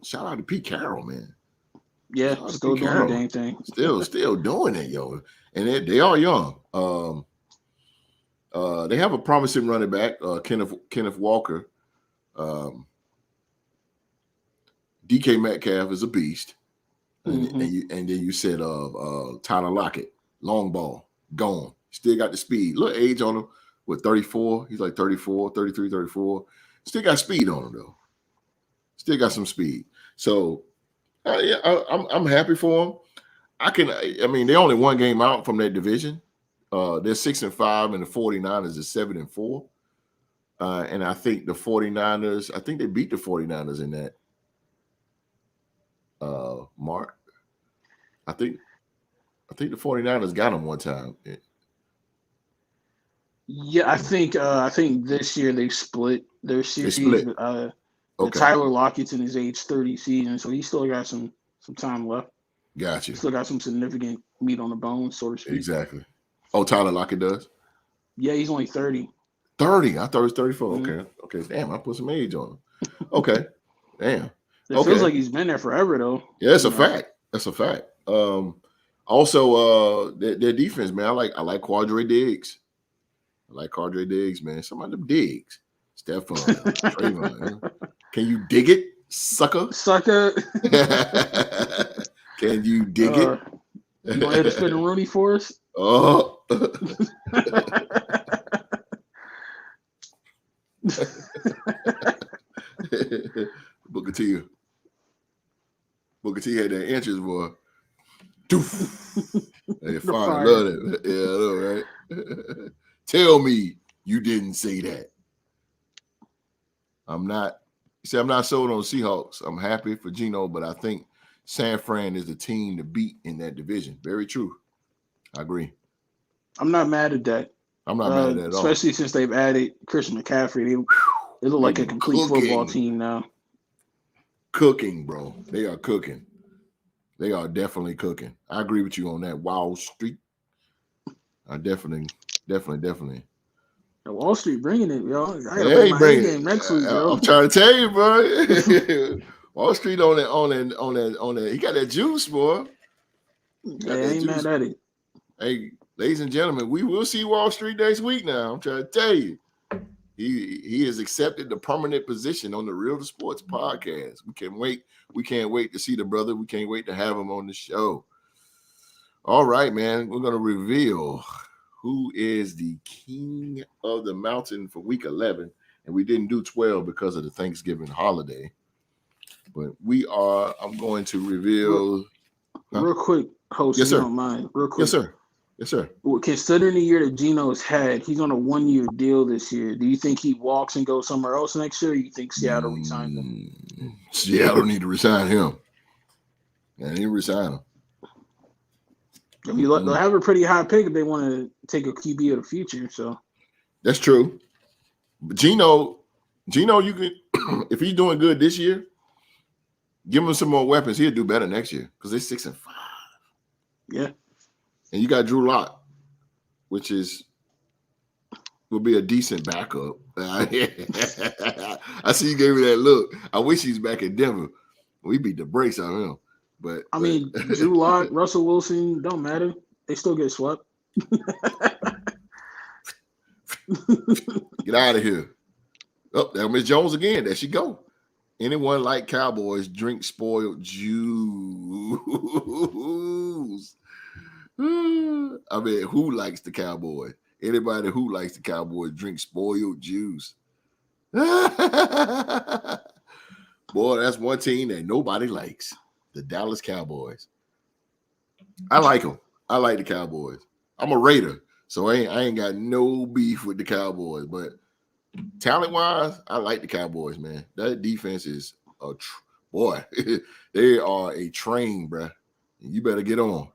Shout out to Pete Carroll, man. Yeah, Shout out to still Pete doing the Carroll. dang thing. Still doing it, yo. And they are young. They have a promising running back, Kenneth Walker. Um, DK Metcalf is a beast, Mm-hmm. and then you said Tyler Lockett, long ball, gone. Still got the speed. Little age on him, with 34. He's like 34, 33, 34. Still got speed on him though. Still got some speed. So I'm happy for him. I mean, they only one game out from that division. They're 6-5, and the 49ers is 7-4. And I think the 49ers, I think they beat the 49ers in that. Mark, I think the 49ers got them one time. Yeah, I think this year they split their They series. split. The Okay, Tyler Lockett's in his age 30 season, so he still got some time left. got He you. still got some significant meat on the bone, so to speak. Exactly. Oh, Tyler Lockett does? Yeah, he's only 30. 30. I thought it was 34. Mm-hmm. Okay. Damn, I put some age on him. Okay. Damn. It feels Okay. like he's been there forever, though. Yeah, that's a fact. That's a fact. Also, their defense, man. I like Quadre Diggs. I like Quadre Diggs, man. Some of them digs. Stephon, Trayvon. Can you dig it, sucker? Sucker. Can you dig it? You want to hit a spin and Rooney for us? Oh. Booker T had that entrance, boy. Hey, fine, love it. Yeah, I know, right? Tell me you didn't say that. I'm not sold on Seahawks. I'm happy for Geno, but I think San Fran is the team to beat in that division. Very true. I agree. I'm not mad at that. I'm not mad at that at all. Especially since they've added Christian McCaffrey. They look like a complete football team now. Cooking, bro. They are cooking. They are definitely cooking. I agree with you on that. Wall Street. I definitely. Wall Street bringing it, yo. I gotta play my A game next week, yo. I'm trying to tell you, bro. Wall Street on that. He got that juice, boy. Yeah, I ain't mad at it. Hey, ladies and gentlemen, we will see Wall Street next week. Now, I'm trying to tell you, he has accepted the permanent position on the Real to Sports podcast. We can't wait. We can't wait to see the brother. We can't wait to have him on the show. All right, man. We're gonna reveal who is the king of the mountain for week 11. And we didn't do 12 because of the Thanksgiving holiday. But I'm going to reveal. Real quick, host, yes, if sir. you don't mind. Real quick. Yes, sir. Well, considering the year that Geno's had, he's on a 1-year deal this year. Do you think he walks and goes somewhere else next year, or you think Seattle resigns him? Seattle need to resign him. And he resign him. I mean, they'll have a pretty high pick if they want to take a QB of the future. So that's true. But Geno, you can if he's doing good this year, give him some more weapons. He'll do better next year because they're 6-5. Yeah. And you got Drew Lock, which will be a decent backup. I see you gave me that look. I wish he's back in Denver. We beat the brakes out of him. But I mean, Drew Lock, Russell Wilson, don't matter. They still get swept. Get out of here. Oh, there Miss Jones again. There she go. Anyone like Cowboys drink spoiled juice. I mean, who likes the Cowboys? Anybody who likes the Cowboys drink spoiled juice. Boy, that's one team that nobody likes. The Dallas Cowboys. I like them. I like the Cowboys. I'm a Raider, so I ain't got no beef with the Cowboys. But talent-wise, I like the Cowboys, man. That defense is boy. They are a train, bro. You better get on.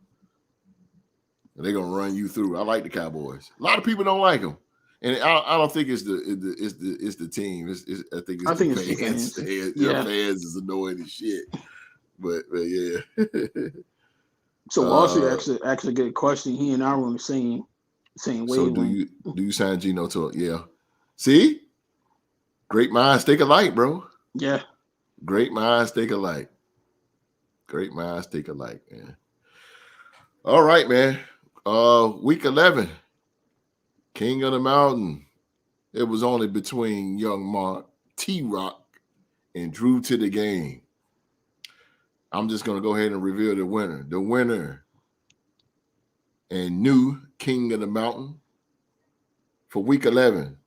They're gonna run you through. I like the Cowboys. A lot of people don't like them, and I don't think it's the team. I think it's the fans. Yeah, fans is annoying as shit. But yeah. So Wall Street actually a good question. He and I were on the same wavelength. So do you sign Geno to it? Yeah. See, great minds think alike, bro. Yeah. Great minds think alike. Great minds think alike, man. All right, man. Week 11, King of the Mountain. It was only between young Mark, T-Rock, and Drew to the game. I'm just going to go ahead and reveal the winner. The winner and new King of the Mountain for week 11,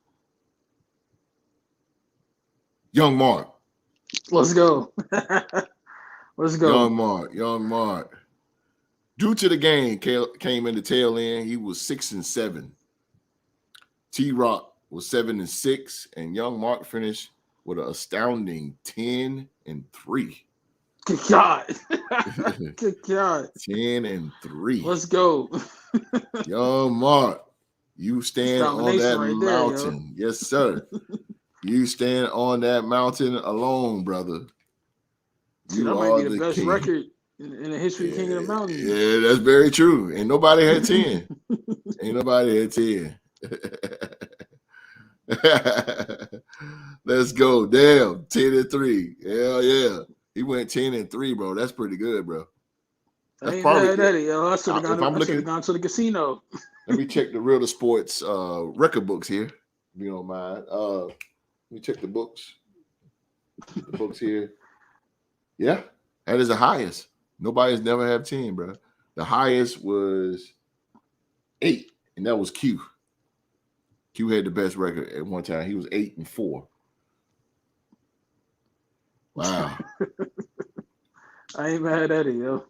young Mark. Let's go. Let's go. Young Mark. Due to the game came in the tail end, he was 6-7. T-Rock was 7-6, and Young Mark finished with an astounding 10-3. Good God. Good God. 10-3. Let's go. Young Mark, you stand on that right there, mountain. Yes, sir. You stand on that mountain alone, brother. Dude, that might be the best king. Record in the history of King of the Mountain. Yeah, that's very true. Ain't nobody had 10. Ain't nobody had 10. Let's go. Damn, 10-3. Hell yeah. He went 10-3, bro. That's pretty good, bro. That's probably Eddie. I should have gone to the casino. Let me check the Real to Sports record books here, if you don't mind. Let me check the books. The books here. Yeah, that is the highest. Nobody's never had 10, bro. The highest was 8, and that was Q. Q had the best record at one time. He was 8-4. Wow. I ain't mad at it, yo.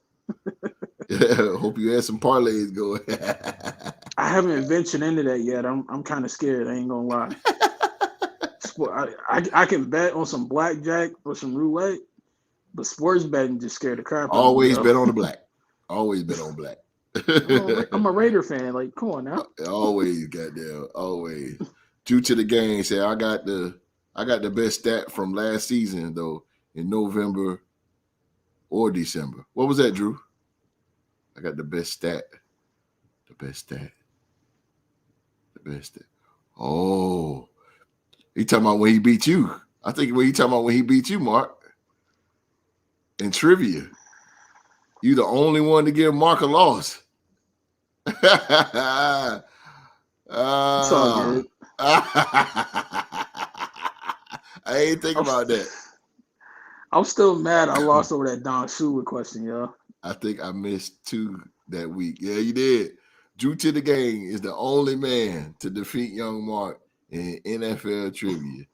Hope you had some parlays going. I haven't ventured into that yet. I'm kind of scared. I ain't gonna lie. I can bet on some blackjack or some roulette, but sports betting just scared the crap out of me. Always bet on the black. Always bet on black. I'm a Raider fan. Like, come on now. Always, goddamn, always. Due to the game, say I got the best stat from last season though in November or December. What was that, Drew? I got the best stat. The best stat. The best stat. Oh, he talking about when he beat you. I think when he talking about when he beat you, Mark. In trivia, you the only one to give Mark a loss. It's all good. I ain't think about that. I'm still mad I lost over that Don Shula question, yo. I think I missed 2 that week. Yeah, you did. Due to the game is the only man to defeat Young Mark in NFL trivia.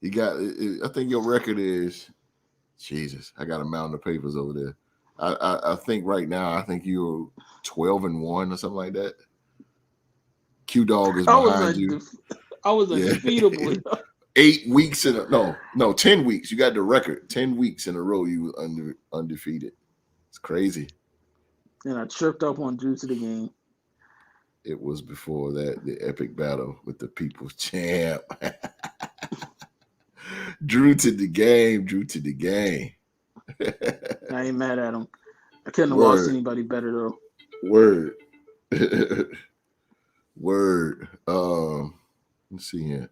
He got. I think your record is. Jesus, I got a mountain of papers over there. I think right now, I think you're 12-1 or something like that. Q Dog is behind you. I was undefeatable. 8 weeks 10 weeks. You got the record. 10 weeks in a row you were undefeated. It's crazy. And I tripped up on Drew to the game. It was before that, the epic battle with the People's Champ. Drew to the game. I ain't mad at him. I couldn't have lost anybody better though. Word. Word. Let's see here.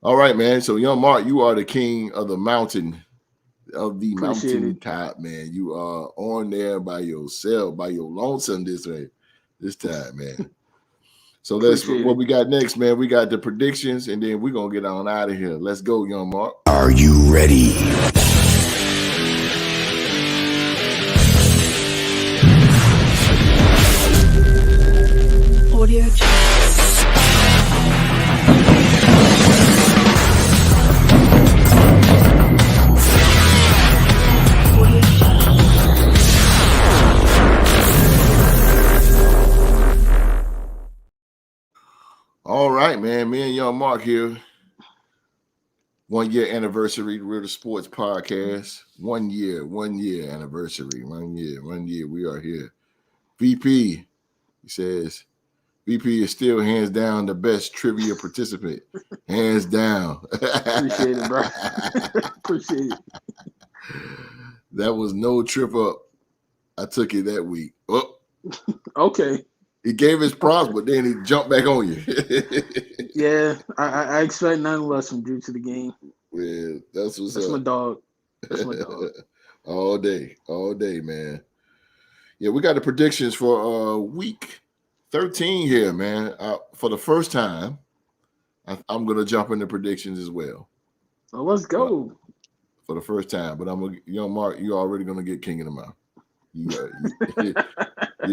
All right, man. So, Young Mark, you are the king of the mountain, mountain top, man. You are on there by yourself, by your lonesome this time, man. So that's what we got next, man. We got the predictions, and then we're gonna get on out of here. Let's go, Young Mark. Are you ready? Audio All right, man. Me and Young Mark here. 1 year anniversary, Real to Sports podcast. 1 year anniversary. 1 year. We are here. VP, he says, VP is still hands down the best trivia participant. Hands down. Appreciate it, bro. Appreciate it. That was no trip up. I took it that week. Oh, okay. He gave his props, but then he jumped back on you. Yeah, I expect none less from Drew to the game. Yeah, that's what's up. That's my dog. All day, man. Yeah, we got the predictions for week 13 here, man. For the first time, I'm gonna jump into predictions as well. So let's go. For the first time, but Young Mark, you're already gonna get King of the Mountain. You're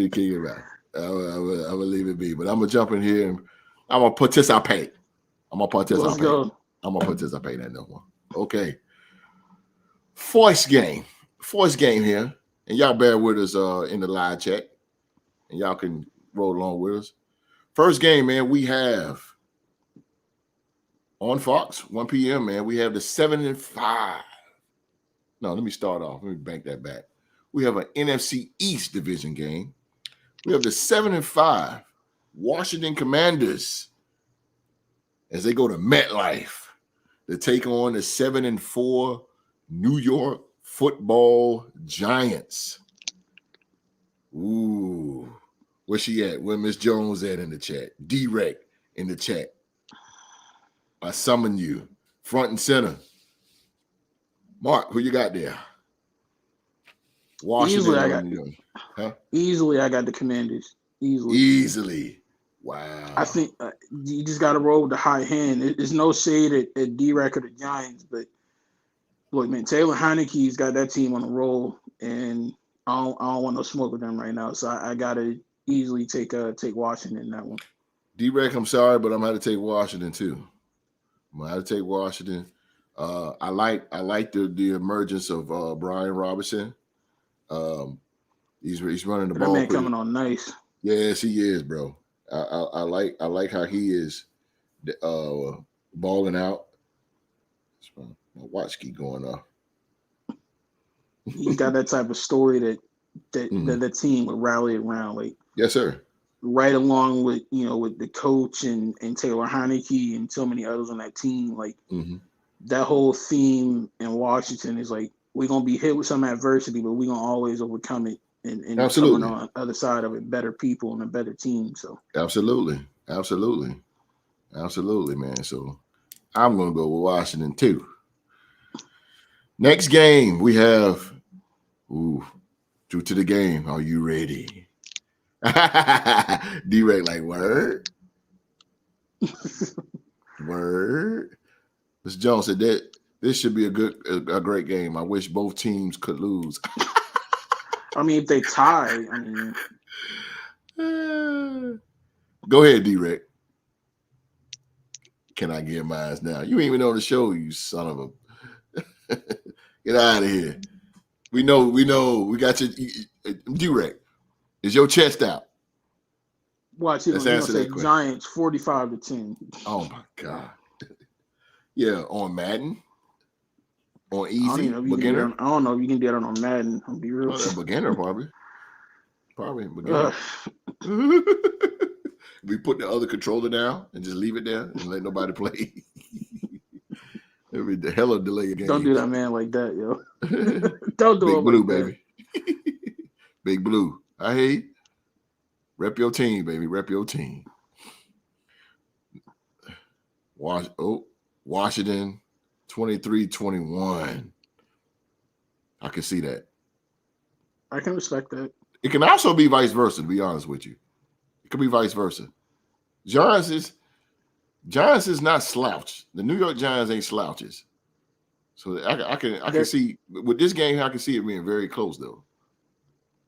King of the Mountain. I will leave it be, but I'm gonna jump in here and I'm gonna participate. Let's go. I'm gonna participate in that one. Okay. Voice game here, and y'all bear with us in the live chat. and y'all can roll along with us. First game, man, we have on Fox, 1 p.m., man, we have the 7-5. No, let me start off. Let me bank that back. We have an NFC East division game. We have the 7-5 Washington Commanders as they go to MetLife to take on the 7-4 New York Football Giants. Ooh, where she at? Where Miss Jones at in the chat? D-Rec in the chat. I summon you front and center. Mark, who you got there? Washington. Easily, I got the Commanders. Easily. Wow. I think you just got to roll with the high hand. There's no shade at D-Rec or the Giants, but look, man, Taylor Heineke's got that team on a roll, and I don't want no smoke with them right now. So I got to easily take Washington in that one. D-Rec, I'm sorry, but I'm going to take Washington too. I'm going to take Washington. I like the emergence of Brian Robinson. He's running the ball. That man coming on nice. Yes, he is, bro. I like how he is balling out. My watch keep going off. He's got that type of story that the team would rally around. Like, yes, sir. Right along with with the coach and Taylor Heineke and so many others on that team. Like that whole theme in Washington is like, we're gonna be hit with some adversity, but we're gonna always overcome it and come on the other side of it better people and a better team. So absolutely, man. So I'm gonna go with Washington too. Next game we have true to the game. Are you ready? D-Rec like word. Word. Mr. Jones said that this should be a great game. I wish both teams could lose. I mean, if they tie, I mean, go ahead, D-Rec. Can I get mine now? You ain't even on the show, you son of a. Get out of here. We know. We got your D-Rec. Is your chest out? Watch it. Let's answer that question. Giants 45-10. Oh my God. Yeah, on Madden. On easy beginner. I don't know if you can get it on Madden. I'll be real. Beginner probably. Probably beginner. We put the other controller down and just leave it there and let nobody play. It'd be the hell of a delay game. Don't do that, man, like that, yo. Don't do Big it Blue, like baby. Big Blue. I hate. Rep your team, baby. Rep your team. Washington, 23-21. I can see that. I can respect that. It can also be vice versa, to be honest with you. It could be vice versa. Giants is not slouch. The New York Giants ain't slouches. So I can see with this game, I can see it being very close though.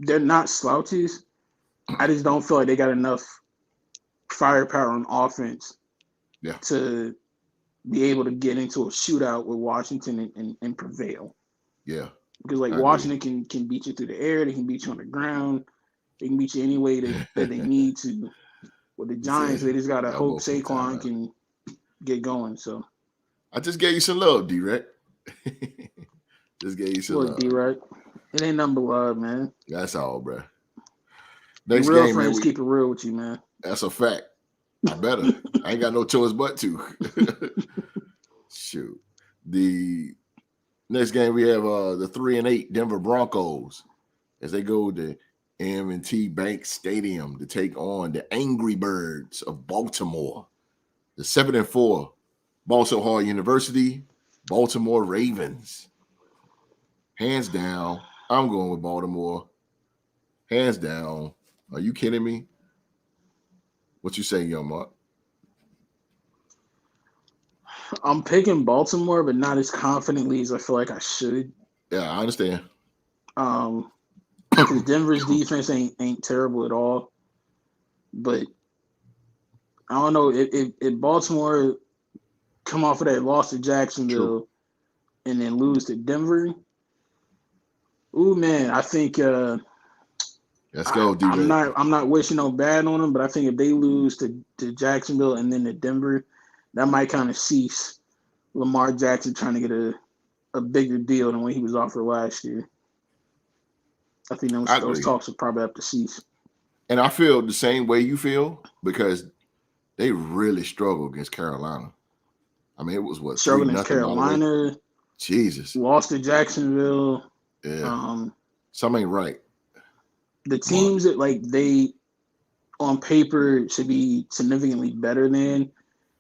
They're not slouches. I just don't feel like they got enough firepower on offense to be able to get into a shootout with Washington and prevail. Yeah. Because Washington can beat you through the air, they can beat you on the ground, they can beat you any way that they need to. With the Giants, they just gotta hope Saquon can get going. So I just gave you some love, D-Rec. Just gave you some love. D-Rec. It ain't nothing but love, man. That's all, bro. Next real game, friends keep it real with you, man. That's a fact. I better. I ain't got no choice but to. Shoot. The next game we have the 3-8 Denver Broncos as they go to M&T Bank Stadium to take on the Angry Birds of Baltimore. The 7-4 Baltimore University, Baltimore Ravens. Hands down, I'm going with Baltimore. Hands down. Are you kidding me? What you say, young Mark? I'm picking Baltimore, but not as confidently as I feel like I should. Yeah, I understand. Because Denver's defense ain't terrible at all. But I don't know if Baltimore come off of that loss to Jacksonville and then lose to Denver. Ooh, man, I think Let's go, I'm D-Red. not wishing no bad on them, but I think if they lose to Jacksonville and then to Denver, that might kind of cease Lamar Jackson trying to get a bigger deal than what he was offered last year. I think I those agree. talks will probably have to cease. And I feel the same way you feel because they really struggled against Carolina. I mean, it was what, Struggling against 3-0 all the way. Carolina, Jesus. lost to Jacksonville. Yeah. Something ain't right. The Mark. teams that like they on paper should be significantly better than,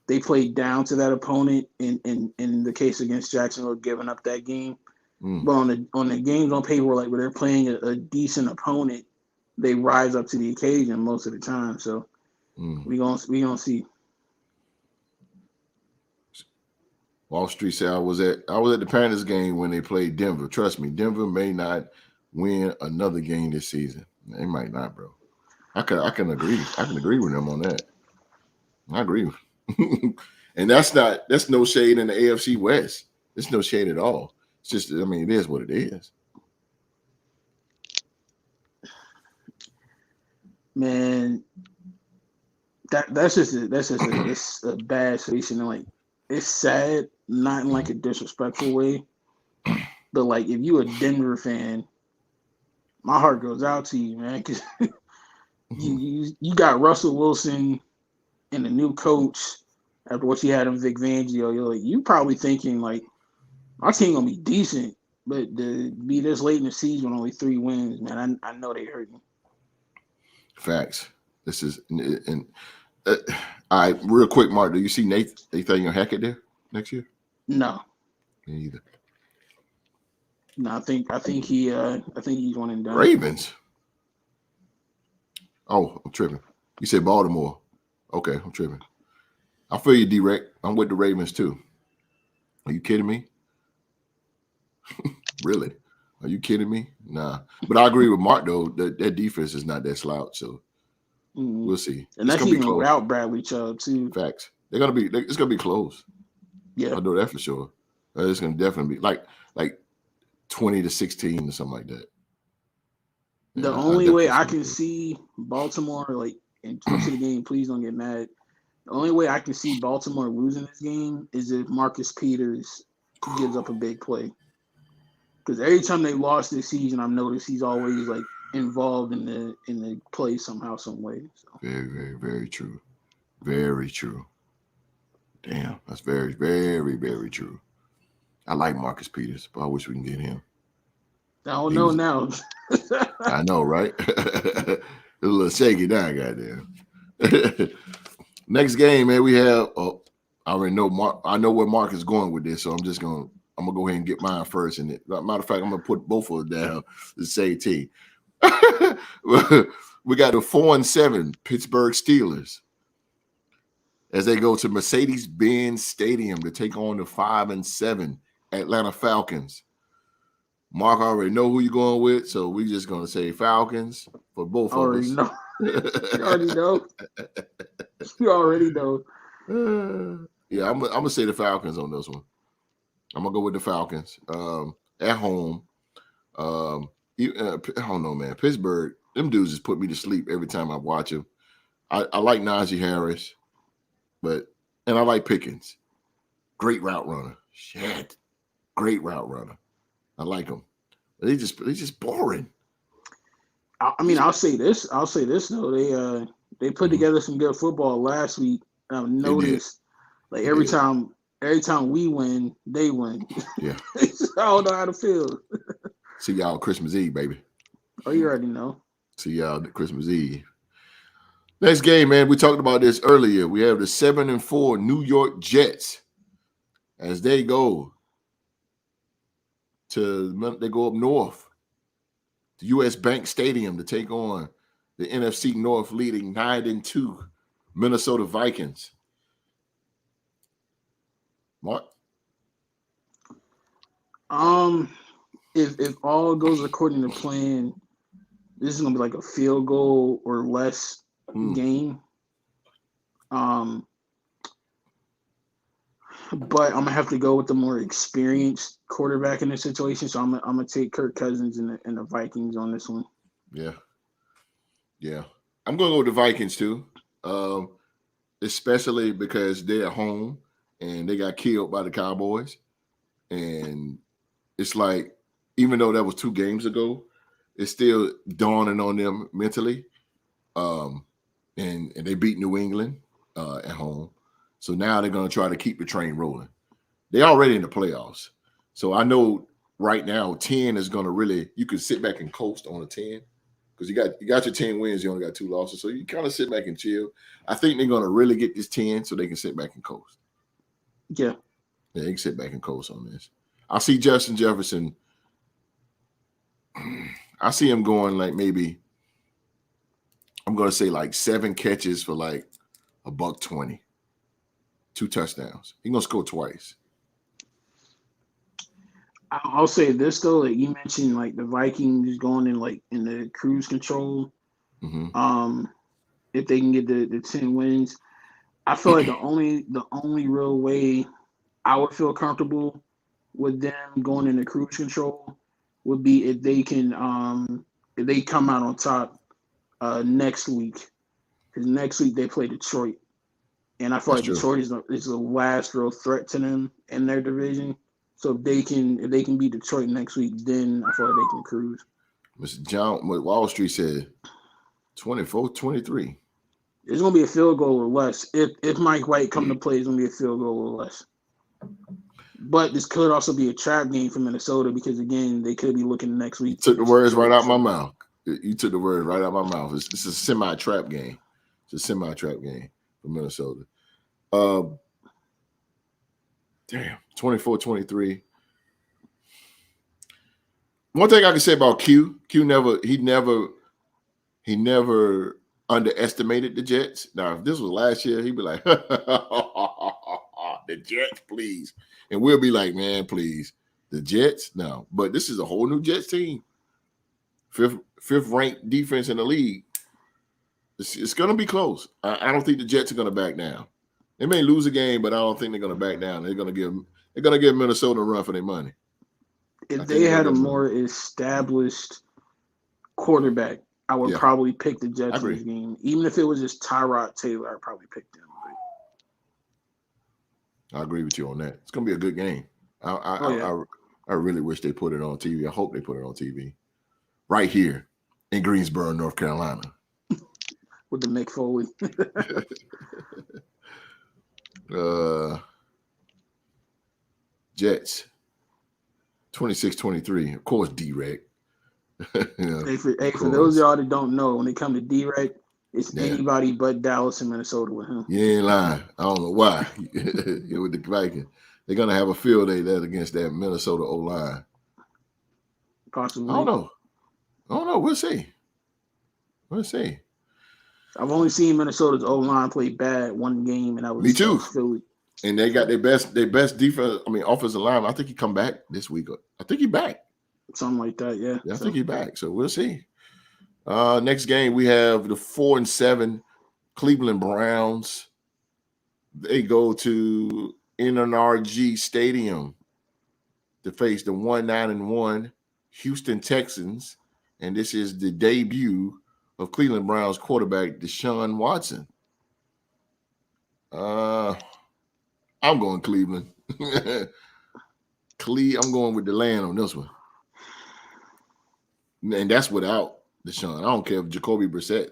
they played down to that opponent in the case against Jacksonville, giving up that game. But on the games on paper, like where they're playing a decent opponent, they rise up to the occasion most of the time. So we gonna see. Wall Street said I was at the Panthers game when they played Denver. Trust me, Denver may not win another game this season. They might not, bro. I can agree. I can agree with them on that. I agree. And that's no shade in the AFC West. It's no shade at all. It's just, I mean, it is what it is. Man, that's just a bad situation. And like, it's sad, not in like a disrespectful way, but like if you a Denver fan, my heart goes out to you, man, because you got Russell Wilson and the new coach after what you had in Vic Fangio. You're like, you probably thinking like, our team gonna be decent, but to be this late in the season with only 3 wins, man, I know they hurting. Facts. This is and all right, real quick, Mark. Do you see Nathaniel Hackett there next year? No, Me either. no, I think he's one and done. Ravens. Oh, I'm tripping. You said Baltimore. Okay, I'm tripping. I feel you, direct. I'm with the Ravens too. Are you kidding me? Really? Are you kidding me? Nah. But I agree with Mark though. That defense is not that slouch. So we'll see. And it's that's gonna be even close. without Bradley Chubb too. Facts. It's gonna be close. Yeah, I know that for sure. It's gonna definitely be like 20-16 or something like that. The only way I can see Baltimore, like, and to the game, please don't get mad. The only way I can see Baltimore losing this game is if Marcus Peters gives up a big play. Because every time they lost this season, I've noticed he's always like involved in the play somehow, some way. So. Very, very, very true. Very true. Damn, that's very, very, very true. I like Marcus Peters, but I wish we can get him. I don't know now. I know, right? It's a little shaky now, goddamn. Next game, man, we have. I already know Mark. I know where Mark is going with this, so I'm gonna go ahead and get mine first. And matter of fact, I'm gonna put both of them down the same team. We got the 4-7 Pittsburgh Steelers as they go to Mercedes-Benz Stadium to take on the 5-7 Atlanta Falcons. Mark already know who you're going with, so we're just gonna say Falcons for both of us. Know. You already know. You already know. Yeah, I'm gonna say the Falcons on this one. I'm gonna go with the Falcons at home. I don't know, man. Pittsburgh, them dudes just put me to sleep every time I watch them. I like Najee Harris, and I like Pickens. Great route runner. Shit, great route runner. I like them. But they just boring. I mean, I'll say this though. They put together some good football last week. I've noticed, like every time we win, they win. Yeah. I don't know how to feel. See y'all Christmas Eve, baby. Oh, you already know. See y'all Christmas Eve. Next game, man. We talked about this earlier. We have the 7-4 New York Jets as they go up north to U.S. Bank Stadium to take on the NFC North leading 9-2 Minnesota Vikings. Mark? If all goes according to plan, this is gonna be like a field goal or less game. But I'm gonna have to go with the more experienced quarterback in this situation. So I'm gonna take Kirk Cousins and the Vikings on this one. Yeah. Yeah. I'm going to go with the Vikings too, um, especially because they're at home and they got killed by the Cowboys. And it's like, even though that was 2 games ago, it's still dawning on them mentally. Um, and they beat New England at home. So now they're going to try to keep the train rolling. They're already in the playoffs. So I know right now 10 is going to really, you can sit back and coast on a 10 because you got your 10 wins, you only got 2 losses. So you kind of sit back and chill. I think they're going to really get this 10 so they can sit back and coast. Yeah. Yeah, they can sit back and coast on this. I see Justin Jefferson. I see him going like maybe, I'm going to say like 7 catches for like $120, 2 touchdowns. He's going to score twice. I'll say this though, like you mentioned, like the Vikings going in like in the cruise control. Mm-hmm. If they can get the 10 wins, I feel like the only real way I would feel comfortable with them going into cruise control would be if they come out on top next week, because next week they play Detroit, and I feel That's like true. Detroit is the last real threat to them in their division. So if they can beat Detroit next week, then I feel like they can cruise. Mr. John, what Wall Street said, 24-23. It's gonna be a field goal or less. If Mike White come to play, it's gonna be a field goal or less. But this could also be a trap game for Minnesota because again, they could be looking next You week took the against words right Detroit. out my So mouth. You took the words right out my mouth. It's a semi-trap game. It's a semi-trap game for Minnesota. Uh, damn, 24-23. One thing I can say about he never underestimated the Jets. Now, if this was last year, he'd be like, the Jets, please. And we'll be like, man, please. The Jets? No. But this is a whole new Jets team. Fifth ranked defense in the league. It's going to be close. I don't think the Jets are going to back down. They may lose a game, but I don't think they're going to back down. They're going to give Minnesota a run for their money. I if think they they're going had to a give them a run. more established quarterback, I would Yeah, probably pick the I Jets in agree. this game. Even if it was just Tyrod Taylor, I'd probably pick them. I agree with you on that. It's going to be a good game. I, I, Oh yeah, I, I really wish they put it on TV. I hope they put it on TV right here in Greensboro, North Carolina. with the Mick Foley. uh, Jets, 26-23. Of course, D-Rec. Of For those of course. y'all that don't know, when it comes to D-Rec, it's Yeah. anybody but Dallas and Minnesota with him. You ain't lying. I don't know why. You're with the Vikings. They're going to have a field day that against that Minnesota O-line. I don't Possibly. know. We'll see. We'll see. I've only seen Minnesota's O line play bad one game, and that Me was too. Philly. And they got their best defense. I mean, offensive line. I think he come back this week. I think he back. Something like that, yeah. Yeah, I So think he back. So we'll see. Next game we have the 4-7 Cleveland Browns. They go to NRG Stadium to face the 1-9-1 Houston Texans, and this is the debut of Cleveland Browns quarterback Deshaun Watson. I'm going Cleveland. I'm going with the land on this one, and that's without Deshaun. I don't care if Jacoby Brissett.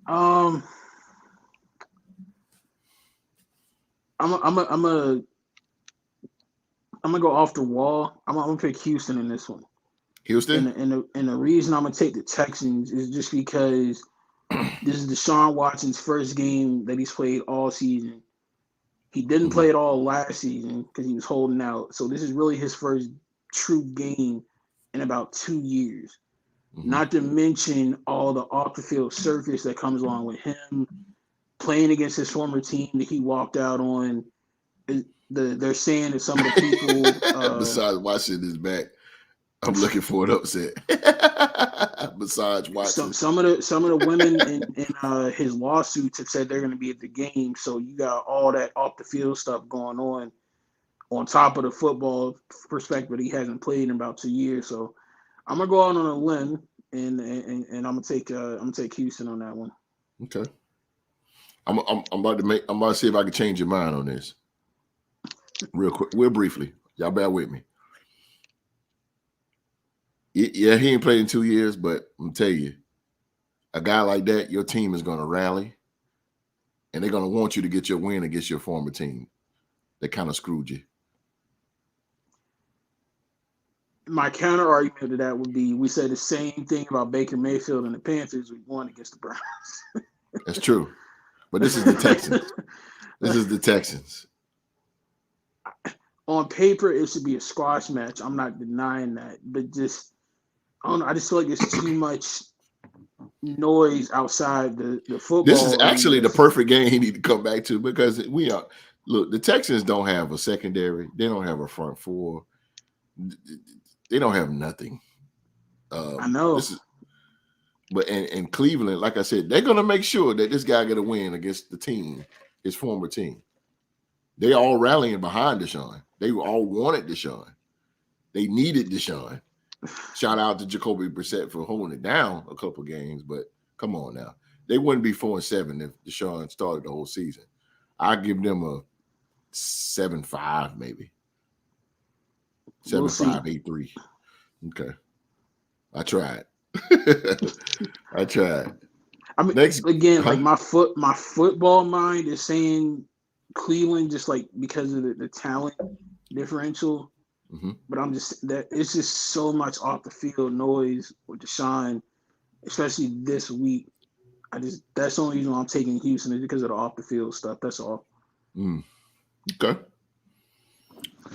um I'm gonna go off the wall. I'm gonna pick Houston in this one. And Houston. the reason I'm gonna take the Texans is just because this is Deshaun Watson's first game that he's played all season. He didn't Mm-hmm. play it all last season because he was holding out. So this is really his first true game in about 2 years. Mm-hmm. Not to mention all the off the field circus that comes along with him playing against his former team that he walked out on. They're saying that some of the people Besides Watson is back, I'm looking for an upset. Besides Watson, some of the women in his lawsuits have said they're going to be at the game. So you got all that off the field stuff going on. on top of the football perspective, he hasn't played in about 2 years. So I'm gonna go out on a limb and I'm gonna take Houston on that one. Okay. I'm about to see if I can change your mind on this real quick, real briefly. Y'all bear with me. Yeah, he ain't played in 2 years, but I'm tell you, a guy like that, your team is going to rally, and they're going to want you to get your win against your former team. That kind of screwed you. My counter argument to that would be we said the same thing about Baker Mayfield and the Panthers. We won against the Browns. That's true, but this is the Texans. This is the Texans. On paper, it should be a squash match. I'm not denying that, but just I don't know. I just feel like there's too much noise outside the football. This is actually the perfect game he need to come back to because the Texans don't have a secondary. They don't have a front four. They don't have nothing. I know. But in Cleveland, like I said, they're gonna make sure that this guy get a win against the team, his former team. They all rallying behind Deshaun. They all wanted Deshaun. They needed Deshaun. Shout out to Jacoby Brissett for holding it down a couple games, but come on now. They wouldn't be 4-7 if Deshaun started the whole season. I give them a 7-5, maybe. 7-5, 8-3. Okay. I tried. I tried. I mean, again, like my football mind is saying Cleveland just like because of the talent differential. Mm-hmm. But it's just so much off the field noise with Deshaun, especially this week. That's the only reason why I'm taking Houston is because of the off the field stuff. That's all. Okay.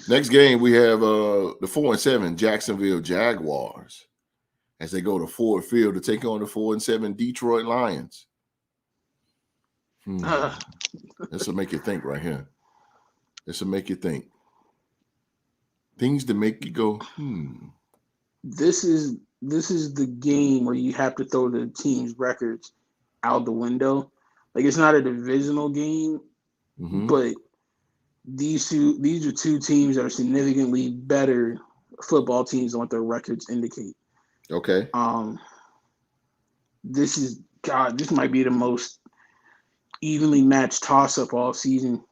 Next game we have the 4-7 Jacksonville Jaguars as they go to Ford Field to take on the 4-7 Detroit Lions. This will make you think right here. This will make you think. Things to make you go, This is the game where you have to throw the team's records out the window. Like it's not a divisional game, but these are two teams that are significantly better football teams than what their records indicate. Okay. This might be the most evenly matched toss up all season.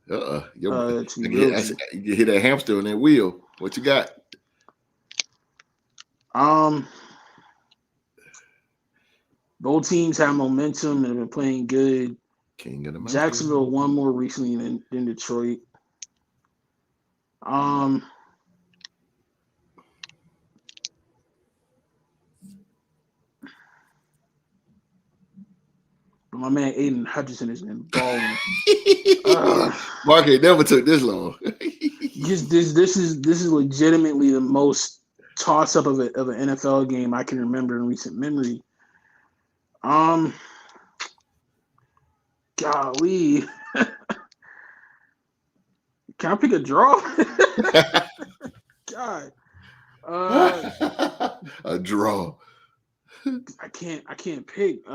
You hit that hamster on that wheel. What you got? Both teams have momentum and have been playing good. King of the Jacksonville won more recently than Detroit. But my man Aiden Hutchinson has been balling. Mark, it never took this long. This is legitimately the most toss up of an NFL game I can remember in recent memory. Golly. Can I pick a draw? God. A draw. I can't pick.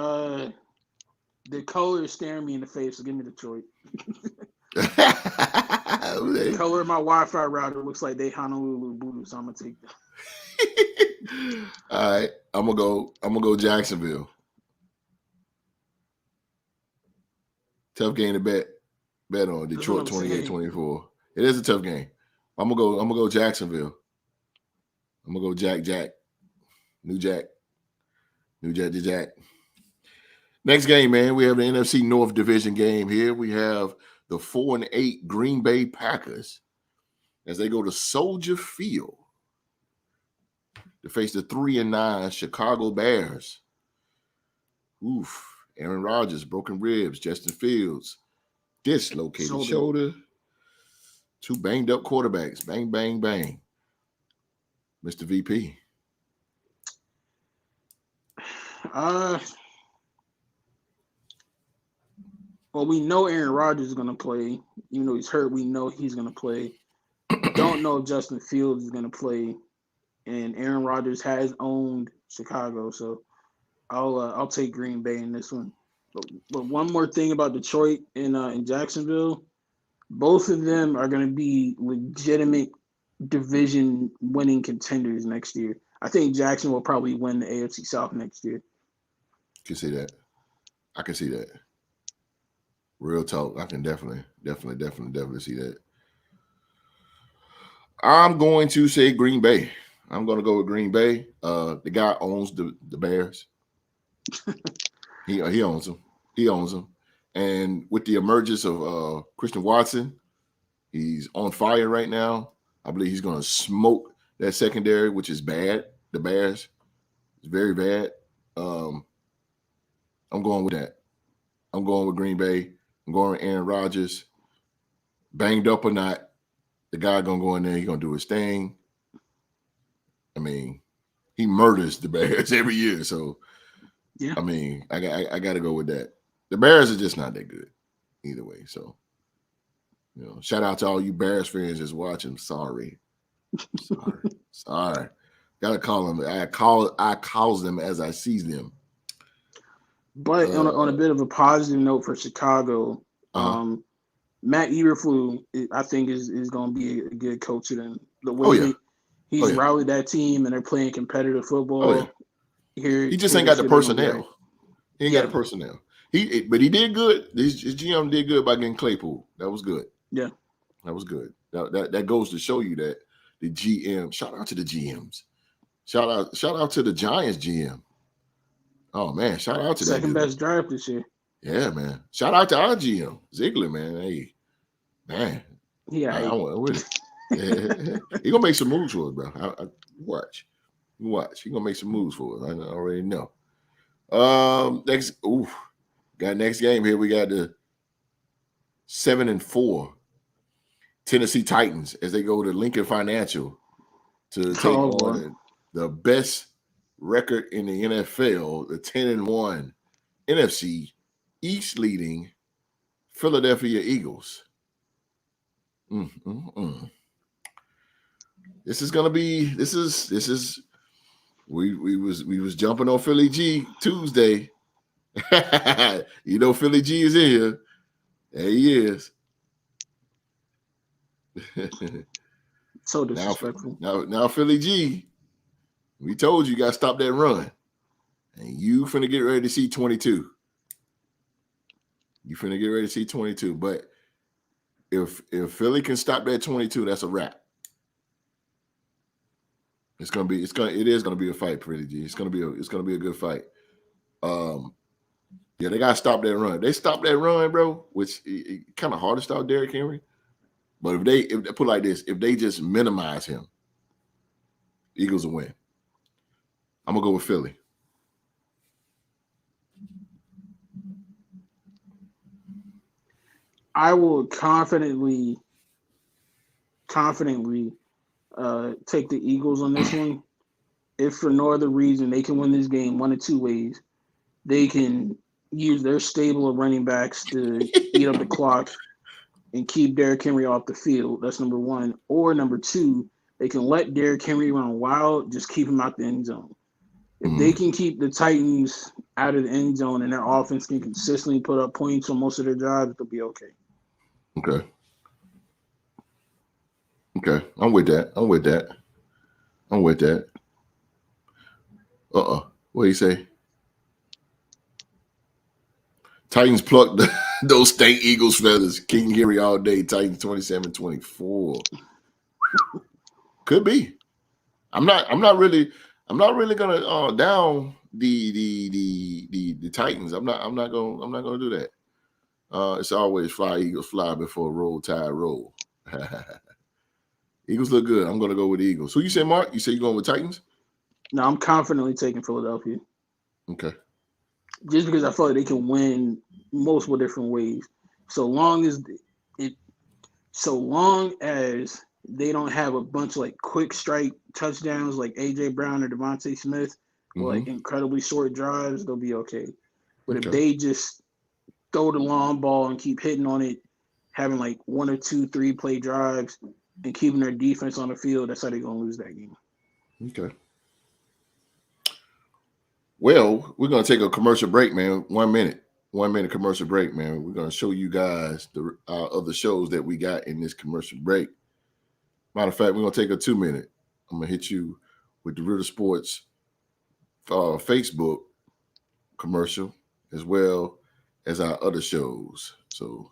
The color is staring me in the face, so give me Detroit. The color of my Wi-Fi router looks like they Honolulu Blue, so I'm gonna take that. All right, I'm gonna go Jacksonville. Tough game to bet on. Detroit 28-24. It is a tough game. I'm gonna go Jacksonville. I'm gonna go Jack. New Jack. Next game, man. We have the NFC North Division game here. We have the 4-8 Green Bay Packers as they go to Soldier Field to face the 3-9 Chicago Bears. Oof. Aaron Rodgers, broken ribs. Justin Fields, dislocated shoulder. Two banged up quarterbacks. Bang, bang, bang. Mr. VP. Well, we know Aaron Rodgers is going to play. Even though he's hurt, we know he's going to play. Don't know if Justin Fields is going to play. And Aaron Rodgers has owned Chicago, so I'll take Green Bay in this one. But one more thing about Detroit and Jacksonville, Both of them are going to be legitimate division winning contenders next year. I think Jackson will probably win the AFC South next year. Can see that. I can see that. Real talk. I can definitely see that. I'm going to say Green Bay. I'm going to go with Green Bay. The guy owns the Bears. He owns them. He owns them. And with the emergence of Christian Watson, he's on fire right now. I believe he's going to smoke that secondary, which is bad. The Bears, it's very bad. Um, I'm going with that. I'm going with Green Bay. I'm going with Aaron Rodgers. Banged up or not, the guy gonna go in there. He gonna do his thing. I mean, he murders the Bears every year. So, Yeah. I mean, I got to go with that. The Bears are just not that good either way. So, shout out to all you Bears fans that's watching. Sorry. Got to call them. I call them as I see them. But on a bit of a positive note for Chicago, Matt Eberflus, I think is going to be a good coach to them. The way he's rallied that team and they're playing competitive football. He just ain't got the personnel. He ain't got the personnel. But he did good. His GM did good by getting Claypool. That was good. Yeah, that was good. That goes to show you that the GM. Shout out to the GMs. Shout out to the Giants GM. Oh man, shout out to second that best draft this year. Yeah, man. Shout out to our GM Ziegler, man. Hey, man. Yeah, I went with it. He gonna make some moves for us, bro. Watch. He gonna make some moves for us. I already know. Next game here. We got the 7-4 Tennessee Titans as they go to Lincoln Financial to take on the best record in the NFL, the 10-1 NFC East leading Philadelphia Eagles. This is gonna be. This is. We was jumping on Philly G Tuesday. Philly G is in here. There he is. So disrespectful. Now Philly G. We told you got to stop that run, and you finna get ready to see 22. You finna get ready to see 22. But if Philly can stop that 22, that's a wrap. It is gonna be a fight, Pretty G. It's gonna be a good fight. They gotta stop that run. They stop that run, bro, which it kind of hard to stop Derrick Henry. But if they put it like this, if they just minimize him, Eagles will win. I'm gonna go with Philly. I will confidently take the Eagles on this one. If for no other reason, they can win this game one of two ways. They can use their stable of running backs to eat up the clock and keep Derrick Henry off the field. That's number one. Or number two, they can let Derrick Henry run wild, just keep him out the end zone. If they can keep the Titans out of the end zone and their offense can consistently put up points on most of their drives, they'll be okay. Okay. I'm with that. What do you say? Titans plucked those stank Eagles feathers. King Henry all day. Titans 27-24. Could be. I'm not really gonna down the Titans. I'm not gonna do that. It's always fly Eagles fly before roll tide roll. Eagles look good. I'm gonna go with the Eagles. Who you say, Mark? You say you're going with Titans? No, I'm confidently taking Philadelphia. Okay. Just because I feel like they can win multiple different ways. So long as they don't have a bunch of like quick strike touchdowns like AJ Brown or Devontae Smith, or like incredibly short drives, they'll be okay. But if they just throw the long ball and keep hitting on it, having like 1 or 2, 3 play drives and keeping their defense on the field, that's how they're gonna lose that game. Okay. Well, we're gonna take a commercial break, man. 1 minute. 1 minute commercial break, man. We're gonna show you guys the other shows that we got in this commercial break. Matter of fact, we're gonna take a 2 minute. I'm gonna hit you with the Ritter Sports Facebook commercial as well as our other shows. So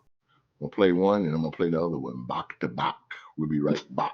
I'm gonna play one and I'm gonna play the other one back to back. We'll be right back.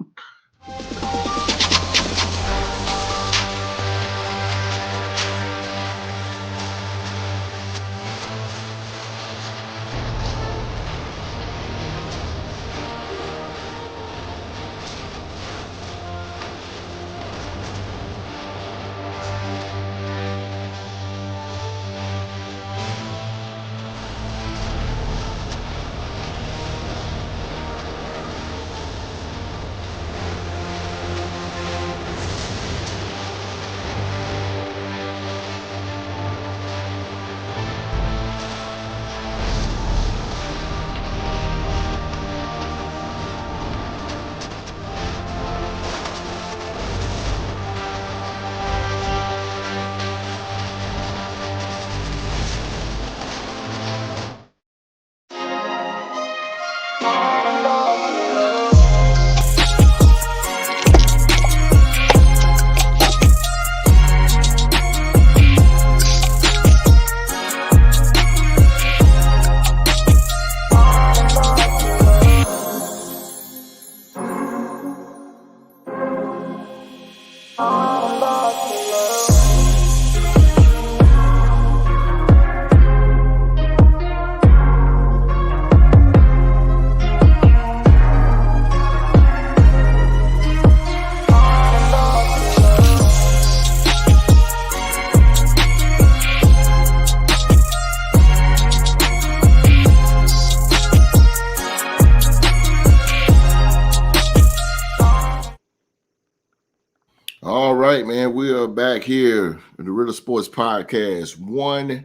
All right, man. We are back here at the Ritter Sports Podcast. 1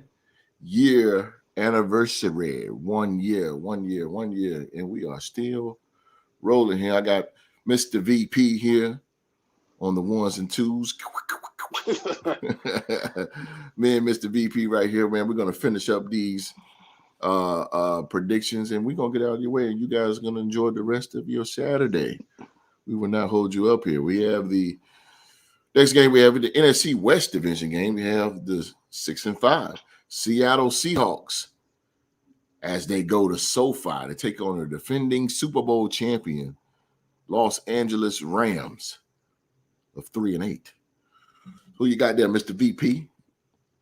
year anniversary. 1 year. And we are still rolling here. I got Mr. VP here on the ones and twos. Me and Mr. VP right here, man. We're gonna finish up these predictions and we're gonna get out of your way, and you guys are gonna enjoy the rest of your Saturday. We will not hold you up here. We have the next game. We have the NFC West Division game. We have the 6-5 Seattle Seahawks as they go to SoFi to take on the defending Super Bowl champion Los Angeles Rams of 3-8. Who you got there, Mr. VP?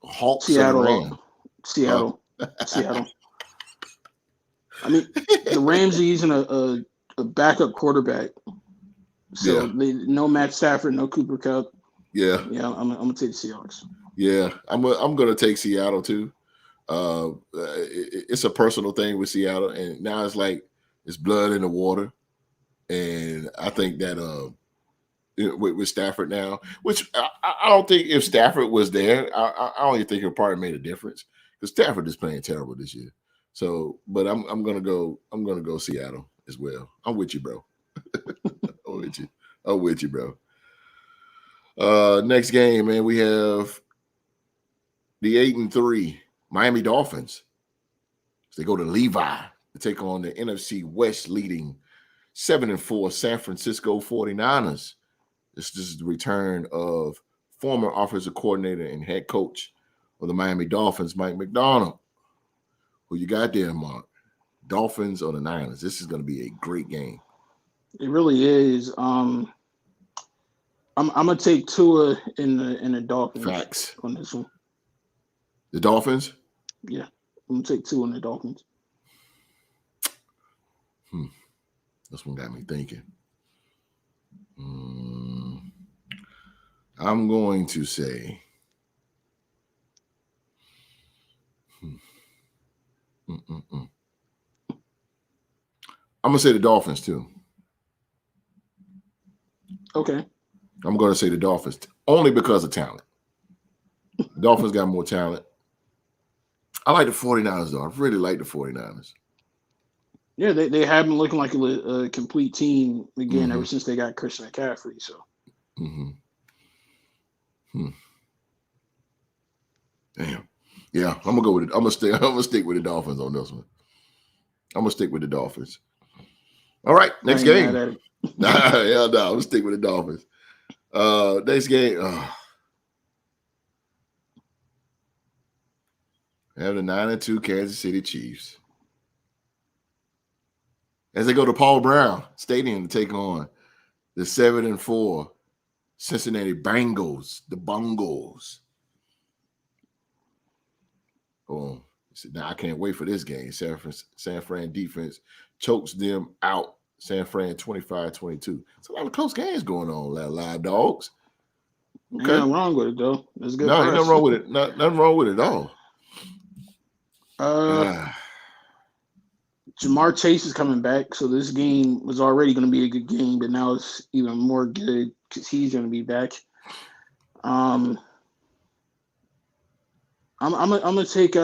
Hawks Seattle. or Rams? Seattle. I mean, the Rams are using a backup quarterback. So no Matt Stafford, no Cooper Kupp. Yeah. I'm gonna take the Seahawks. Yeah, I'm gonna take Seattle too. It's a personal thing with Seattle, and now it's like it's blood in the water, and I think that with Stafford now, which I don't think if Stafford was there, I don't even think it probably made a difference because Stafford is playing terrible this year. So, but I'm gonna go Seattle as well. I'm with you, bro. I'm with you, bro. Next game, man, we have the 8-3 Miami Dolphins. They go to Levi to take on the NFC West leading 7-4 San Francisco 49ers. This is the return of former offensive coordinator and head coach of the Miami Dolphins, Mike McDonald. Who you got there, Mark? Dolphins or the Niners? This is going to be a great game. It really is. I'm gonna take Tua in the Dolphins. Facts on this one. The Dolphins? Yeah, I'm gonna take Tua in the Dolphins. This one got me thinking. I'm going to say. I'm gonna say the Dolphins too. Okay. I'm going to say the Dolphins only because of talent. The Dolphins got more talent. I like the 49ers, though. I really like the 49ers. Yeah, they have been looking like a complete team again ever since they got Christian McCaffrey. So. Damn. Yeah, I'm gonna go with it. I'm gonna stay. I'm gonna stick with the Dolphins on this one. I'm gonna stick with the Dolphins. All right, I next ain't mad game. at it. Hell no, I'm gonna stick with the Dolphins. Next game. I have the 9-2 Kansas City Chiefs as they go to Paul Brown Stadium to take on the 7-4 Cincinnati Bengals. The Bungles. Oh, now I can't wait for this game. San Fran defense chokes them out. San Fran 25-22. It's a lot of close games going on, live dogs. Okay. Okay. Ain't nothing wrong with it though. It's good No, for ain't us. nothing wrong with it. Nothing wrong with it at all. Jamar Chase is coming back, so this game was already going to be a good game, but now it's even more good because he's going to be back. I'm gonna take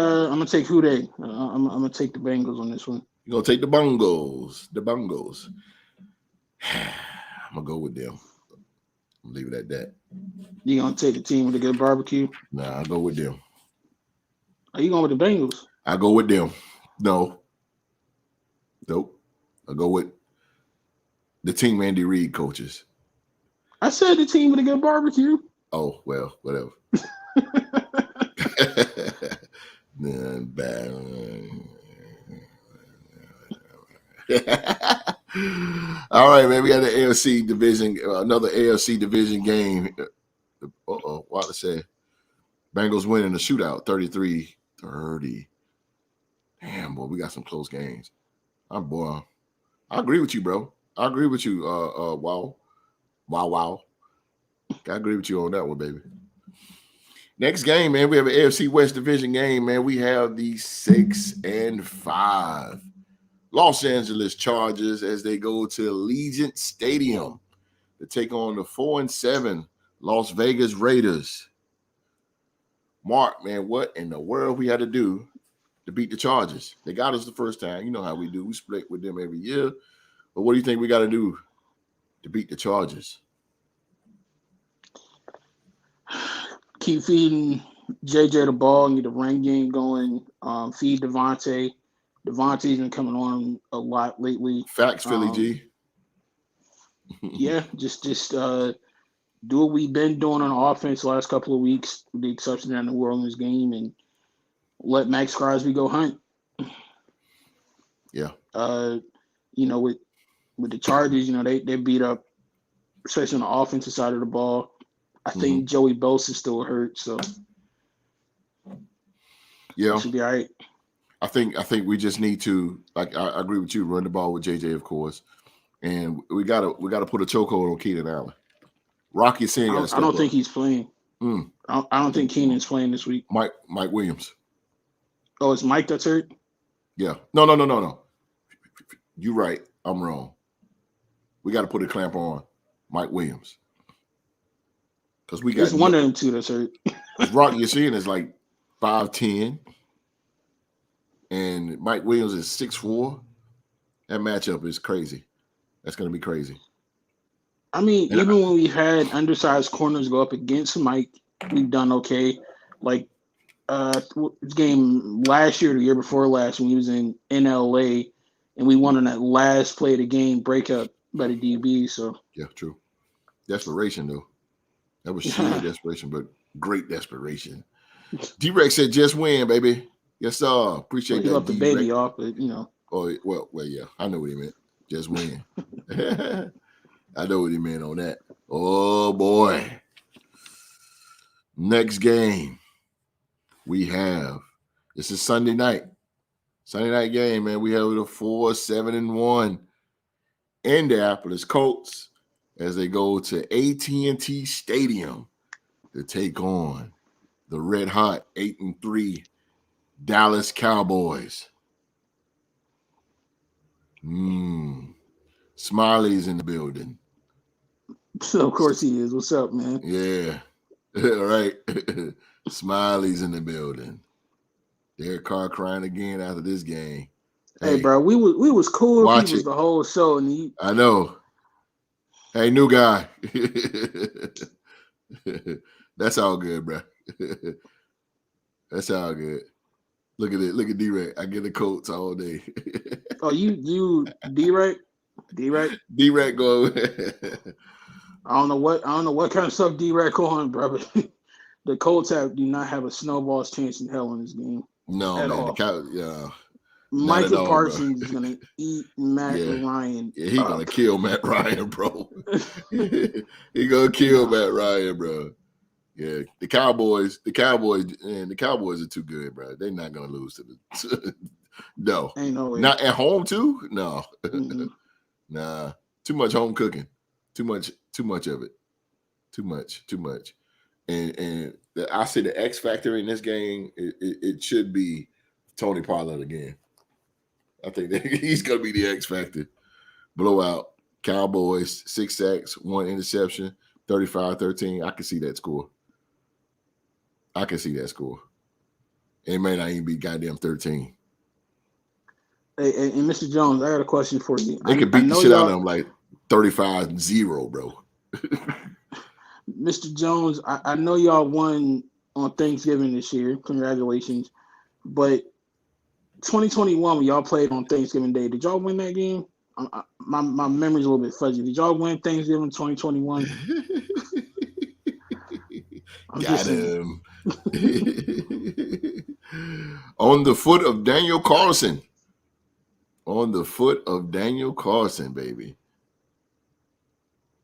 who they. I'm gonna take the Bengals on this one. You're gonna take the Bungles. The Bungles. I'm gonna go with them. I'll leave it at that. You gonna take the team with a good barbecue? Nah, I'll go with them. Are you going with the Bengals? I go with them. No. Nope. I'll go with the team Andy Reid coaches. I said the team with a good barbecue. Oh, well, whatever. Bad. All right, man. We got the AFC division, another AFC division game. What to say? Bengals winning the shootout 33-30. Damn, boy, we got some close games. I agree with you, bro. I agree with you. Wow. I agree with you on that one, baby. Next game, man, we have an AFC West Division game, man. We have the 6-5 Los Angeles Chargers as they go to Allegiant Stadium to take on the 4-7 Las Vegas Raiders. Mark, man, what in the world we had to do to beat the Chargers? They got us the first time. You know how we do. We split with them every year. But what do you think we got to do to beat the Chargers? Keep feeding JJ the ball and get the run game going. Feed Devontae. Devontae's been coming on a lot lately. Facts, Philly G. Yeah, just do what we've been doing on offense the last couple of weeks, with the exception of the New Orleans game, and let Max Crosby go hunt. Yeah. With the Chargers, they beat up, especially on the offensive side of the ball. I think Joey Bosa is still hurt, so yeah, it should be all right. I think we just need to, like, I agree with you, run the ball with JJ, of course, and we gotta put a chokehold on Keenan Allen. Rocky saying I don't think he's playing. I don't think Keenan's playing this week. Mike Williams. Oh, it's Mike that's hurt? Yeah. No. You're right. I'm wrong. We got to put a clamp on Mike Williams. Because we got it's one of them two that's hurt. Rocky, you're seeing is like 5'10", and Mike Williams is 6'4". That matchup is crazy. That's going to be crazy. I mean, even when we had undersized corners go up against Mike, we've done okay. Like game last year, the year before last, when he was in LA, and we won on that last play of the game breakup by the DB. So yeah, true. Desperation though. That was sheer desperation, but great desperation. D-Rex said, "Just win, baby." Yes, sir. Appreciate that. He left the baby off, but Oh well, yeah. I know what he meant. Just win. I know what he meant on that. Oh boy. Next game we have. This is Sunday night. Sunday night game, man. We have the 4-7-1 Indianapolis Colts as they go to AT&T Stadium to take on the red hot 8-3 Dallas Cowboys. Smiley's in the building. So of course he is. What's up, man? Yeah. All right. Smiley's in the building. Derek Carr crying again after this game. Hey, bro, we was cool watch people the whole show, and I know. Hey, new guy. That's all good, bro. That sound good. Look at it. Look at D-Rec. I get the Colts all day. Oh, you D-Rec? D-Rec? D-Rec go. I don't know what kind of stuff D-Rec on, bro. But the Colts do not have a snowball's chance in hell in this game No, at man. The all. Cow, yeah, not at Micah all, bro. Parsons is gonna eat Matt Yeah, Ryan yeah, he gonna up. kill Matt Ryan, bro. He gonna kill No, Matt Ryan, bro. Yeah, the Cowboys, and the Cowboys are too good, bro. They're not gonna lose to the. No, ain't no way. not at home too. No, Mm-mm. nah. Too much home cooking. Too much of it. Too much. And I say the X factor in this game, it should be Tony Pollard again. I think that he's gonna be the X factor. Blowout. Cowboys, 6 sacks, 1 interception, 35-13. I can see that score. It may not even be goddamn 13. Hey, and Mr. Jones, I got a question for you. They could I beat the know shit out of y'all, them like 35-0, bro. Mr. Jones. I know y'all won on Thanksgiving this year. Congratulations. But 2021, when y'all played on Thanksgiving Day, did y'all win that game? My memory's a little bit fuzzy. Did y'all win Thanksgiving 2021? I'm just Got saying. him. On the foot of Daniel Carlson. Baby.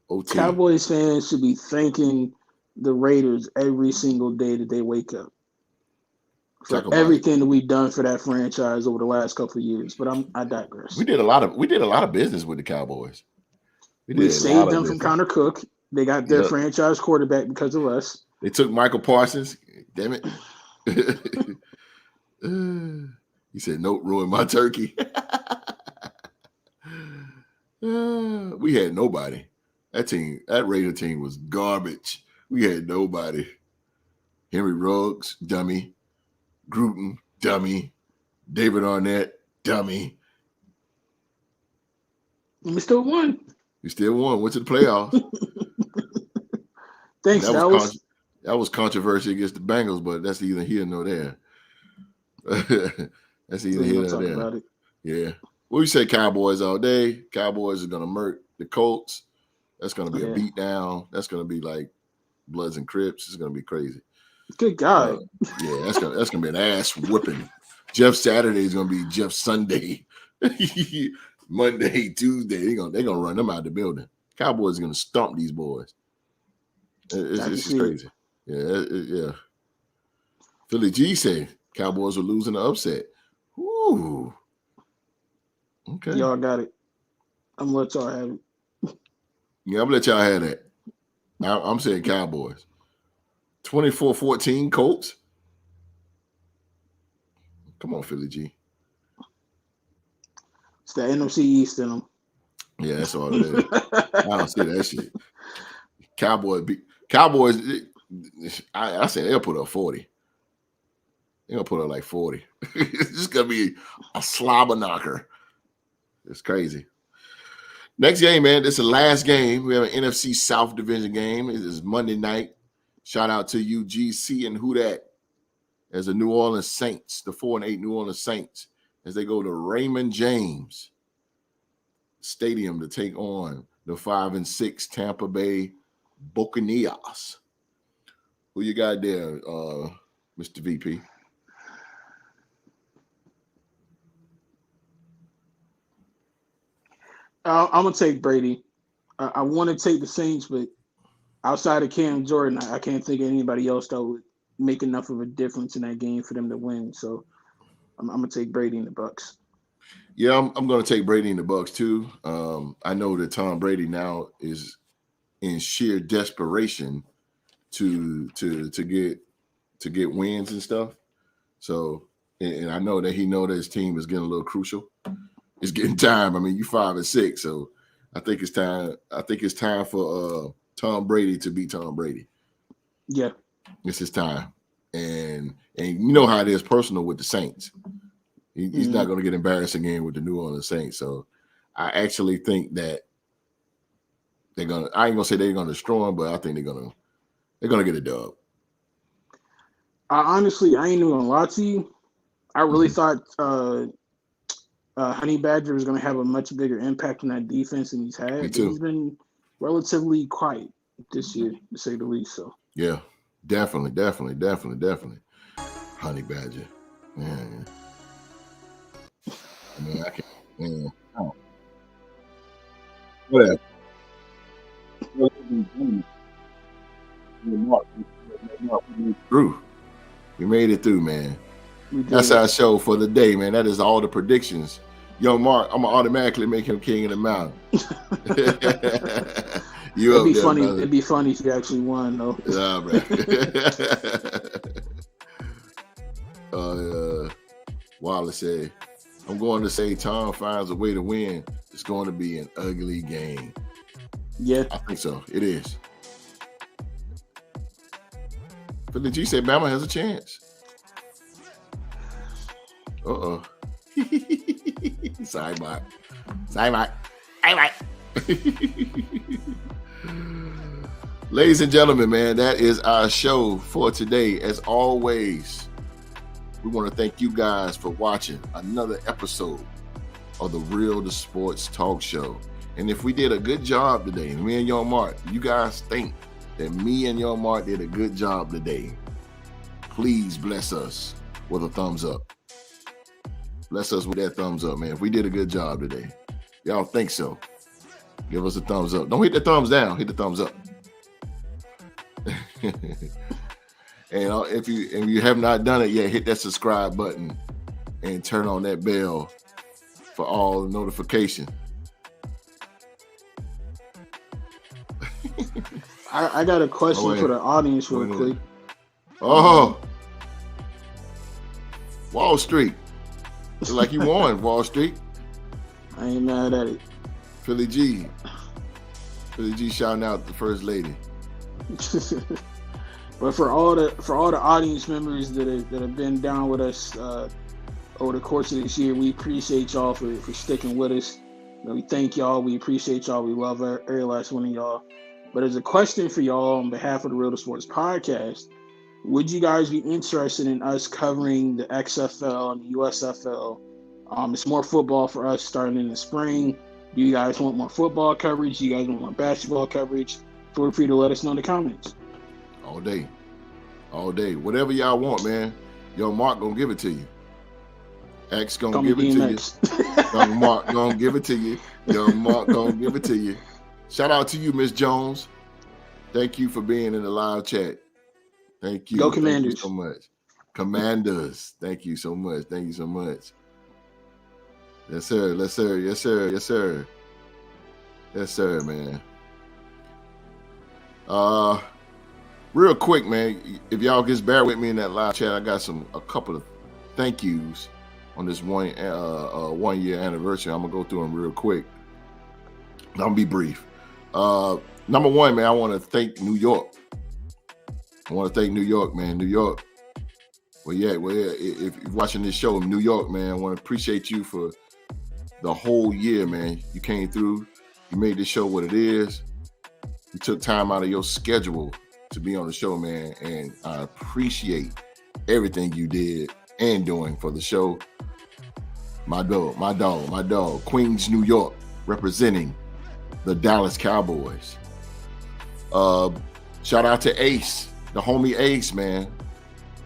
OT. Cowboys fans should be thanking the Raiders every single day that they wake up for everything that we've done for that franchise over the last couple of years. But I digress. We did a lot of business with the Cowboys. We saved them from Connor Cook. They got their franchise quarterback because of us. They took Michael Parsons. Damn it. He said, "Nope, ruin my turkey." We had nobody. That Raider team was garbage. We had nobody. Henry Ruggs, dummy. Gruden, dummy. David Arnett, dummy. And we still won. Went to the playoffs. Thanks. That was controversy against the Bengals, but that's either here nor there. That's either here nor there. About it. Yeah. We say Cowboys all day. Cowboys are gonna murk the Colts. That's gonna be a beatdown. That's gonna be like Bloods and Crips. It's gonna be crazy. Good God. Yeah, that's gonna be an ass whooping. Jeff Saturday is gonna be Jeff Sunday. Monday, Tuesday, they're gonna run them out of the building. Cowboys are gonna stomp these boys. It's just crazy. Yeah. Philly G said Cowboys were losing the upset. Ooh. Okay. Y'all got it. I'm gonna let y'all have it. Yeah, I'm gonna let y'all have that. I'm saying Cowboys. 24-14 Colts. Come on, Philly G. It's the NFC East in them. Yeah, that's all it is. I don't see that shit. Cowboys. I say they'll put up 40. They're gonna put up like 40. It's just gonna be a slobber knocker. It's crazy. Next game, man. This is the last game. We have an NFC South Division game. It is Monday night. Shout out to UGC and who that as the New Orleans Saints, the 4-8 New Orleans Saints, as they go to Raymond James Stadium to take on the 5-6 Tampa Bay Buccaneers. Who you got there, Mr. VP? I'm gonna take Brady. I want to take the Saints, but outside of Cam Jordan, I can't think of anybody else that would make enough of a difference in that game for them to win. So I'm gonna take Brady and the Bucks. Yeah, I'm gonna take Brady and the Bucks too. I know that Tom Brady now is in sheer desperation to get wins and stuff. So, and I know that he know that his team is getting a little crucial. It's getting time. I mean, you 5-6, so I think it's time. I think it's time for Tom Brady to be Tom Brady. Yeah, it's his time, and you know how it is personal with the Saints. He's not going to get embarrassed again with the New Orleans Saints. So, I actually think that they're gonna. I ain't gonna say they're gonna destroy him, but I think they're gonna get a dub. I ain't even gonna lie to you. I really thought Honey Badger was going to have a much bigger impact on that defense than he's Me had, but he's too. been relatively quiet this year, to say the least. So Yeah, definitely. Honey Badger. Man. I mean, I can't. Man. Oh. Whatever. Through. We made it through, man. That's our show for the day, man. That is all the predictions. Young Mark, I'm gonna automatically make him king of the mountain. It'd be funny. Brother. It'd be funny if you actually won, though. Yeah, man. Wallace said, I'm going to say Tom finds a way to win. It's going to be an ugly game. Yeah. I think so. It is. Philly G said Bama has a chance. Uh-oh. Sorry, Mike. Ladies and gentlemen, man, that is our show for today. As always, we want to thank you guys for watching another episode of the Real to Sports Talk Show. And if we did a good job today, and me and Young Mark, you guys think that me and Young Mark did a good job today, please bless us with a thumbs up. Bless us with that thumbs up, man. If we did a good job today, y'all think so, give us a thumbs up. Don't hit the thumbs down, hit the thumbs up. And if you have not done it yet, hit that subscribe button and turn on that bell for all notification. I got a question for the audience real quick. Oh, Wall Street. It's like you won, Wall Street. I ain't mad at it. Philly G shouting out the first lady. But for all the audience members that have been down with us over the course of this year, we appreciate y'all for sticking with us. We thank y'all. We appreciate y'all. We love every last one of y'all. But as a question for y'all on behalf of the Real to Sports podcast, would you guys be interested in us covering the XFL and the USFL? It's more football for us starting in the spring. Do you guys want more football coverage? Do you guys want more basketball coverage? Feel free to let us know in the comments. All day. Whatever y'all want, man. Young Mark gonna give it to you. X gonna give it to you. Young Mark gonna give it to you. Young Mark gonna give it to you. Shout out to you, Miss Jones. Thank you for being in the live chat. Thank you. Go Commanders. Thank you so much. Commanders. Thank you so much. Thank you so much. Yes, sir. Yes, sir. Yes, sir. Yes, sir. Yes, sir, man. Real quick, man, if y'all just bear with me in that live chat, I got a couple of thank yous on this 1 year anniversary. I'm gonna go through them real quick. I'm gonna be brief. Number one, man, I want to thank New York. I want to thank New York, man. New York. Well, if you're watching this show, New York, man, I want to appreciate you for the whole year, man. You came through. You made this show what it is. You took time out of your schedule to be on the show, man, and I appreciate everything you did and doing for the show. My dog, Queens, New York, representing the Dallas Cowboys. Shout out to Ace, the homie Ace, man.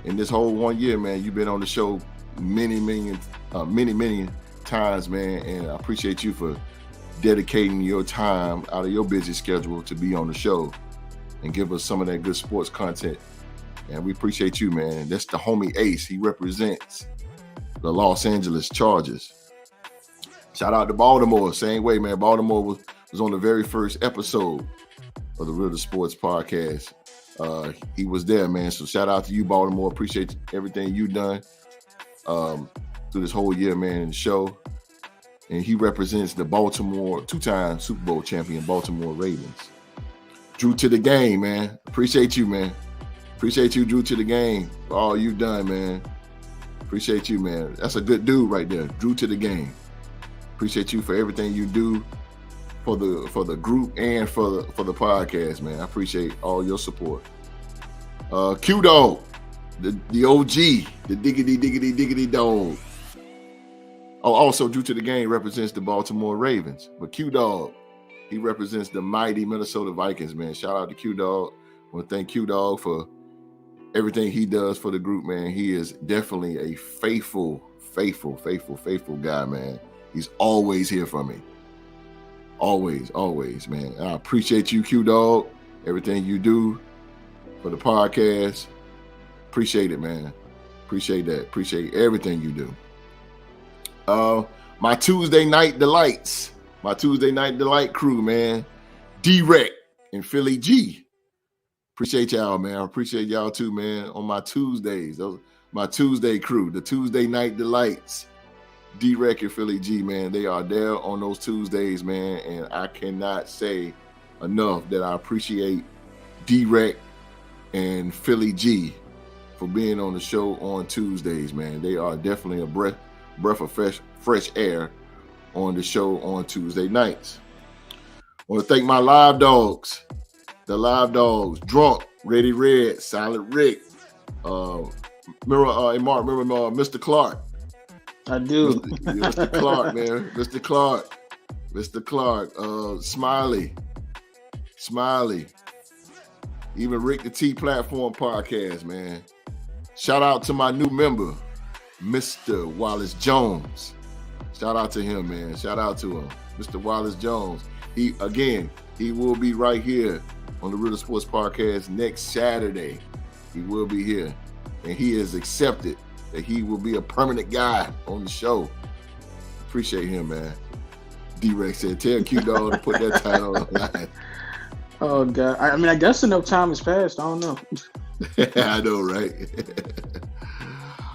In this whole 1 year, man, you've been on the show many times, man, and I appreciate you for dedicating your time out of your busy schedule to be on the show and give us some of that good sports content. And we appreciate you, man. That's the homie Ace. He represents the Los Angeles Chargers. Shout out to Baltimore. Same way, man. Baltimore was on the very first episode of the Real to Sports podcast. He was there, man. So shout out to you, Baltimore. Appreciate everything you done through this whole year, man, in the show. And he represents the Baltimore, two-time Super Bowl champion Baltimore Ravens. Drew to the game, man. Appreciate you, man. Appreciate you, Drew to the game, for all you've done, man. Appreciate you, man. That's a good dude right there. Drew to the game. Appreciate you for everything you do for the group and for the podcast, man. I appreciate all your support. Q-Dog. the OG, the diggity dog. Oh, also due to the game represents the Baltimore Ravens. But Q Dog, he represents the mighty Minnesota Vikings, man. Shout out to Q Dog. I want to thank Q Dog for everything he does for the group, man. He is definitely a faithful guy, man. He's always here for me. Always, man. I appreciate you, Q Dog. Everything you do for the podcast. Appreciate it, man. Appreciate that. Appreciate everything you do. My Tuesday Night Delights. My Tuesday Night Delight crew, man. D-Rec and Philly G. Appreciate y'all, man. I appreciate y'all too, man. On my Tuesdays. Those my Tuesday crew, the Tuesday Night Delights. D-Rec and Philly G, man. They are there on those Tuesdays, man. And I cannot say enough that I appreciate D-Rec and Philly G for being on the show on Tuesdays, man. They are definitely a breath of fresh air on the show on Tuesday nights. I want to thank my live dogs. The live dogs, Drunk, Ready Red, Silent Rick, Mark, remember Mr. Clark? I do. Mr. Clark, man. Mr. Clark, Smiley. Even Rick the T Platform podcast, man. Shout out to my new member, Mr. Wallace Jones. Shout out to him, man. Shout out to him. Mr. Wallace Jones. He will be right here on the Real Sports Podcast next Saturday. He will be here. And he has accepted that he will be a permanent guy on the show. Appreciate him, man. D-Rex said, tell Q-Dog to put that title on the line. Oh, God. I mean, I guess enough time has passed. I don't know. I know, right?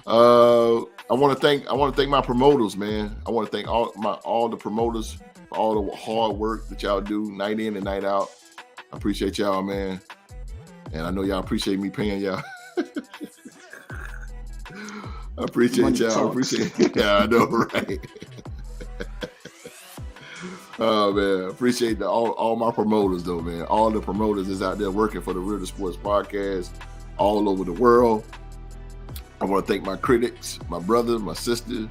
I want to thank my promoters, man. I want to thank all the promoters for all the hard work that y'all do night in and night out. I appreciate y'all, man. And I know y'all appreciate me paying y'all. I appreciate y'all. Yeah, I know, right? Oh, man. Appreciate all my promoters, though, man. All the promoters is out there working for the Real Sports Podcast all over the world. I want to thank my critics, my brother, my sister,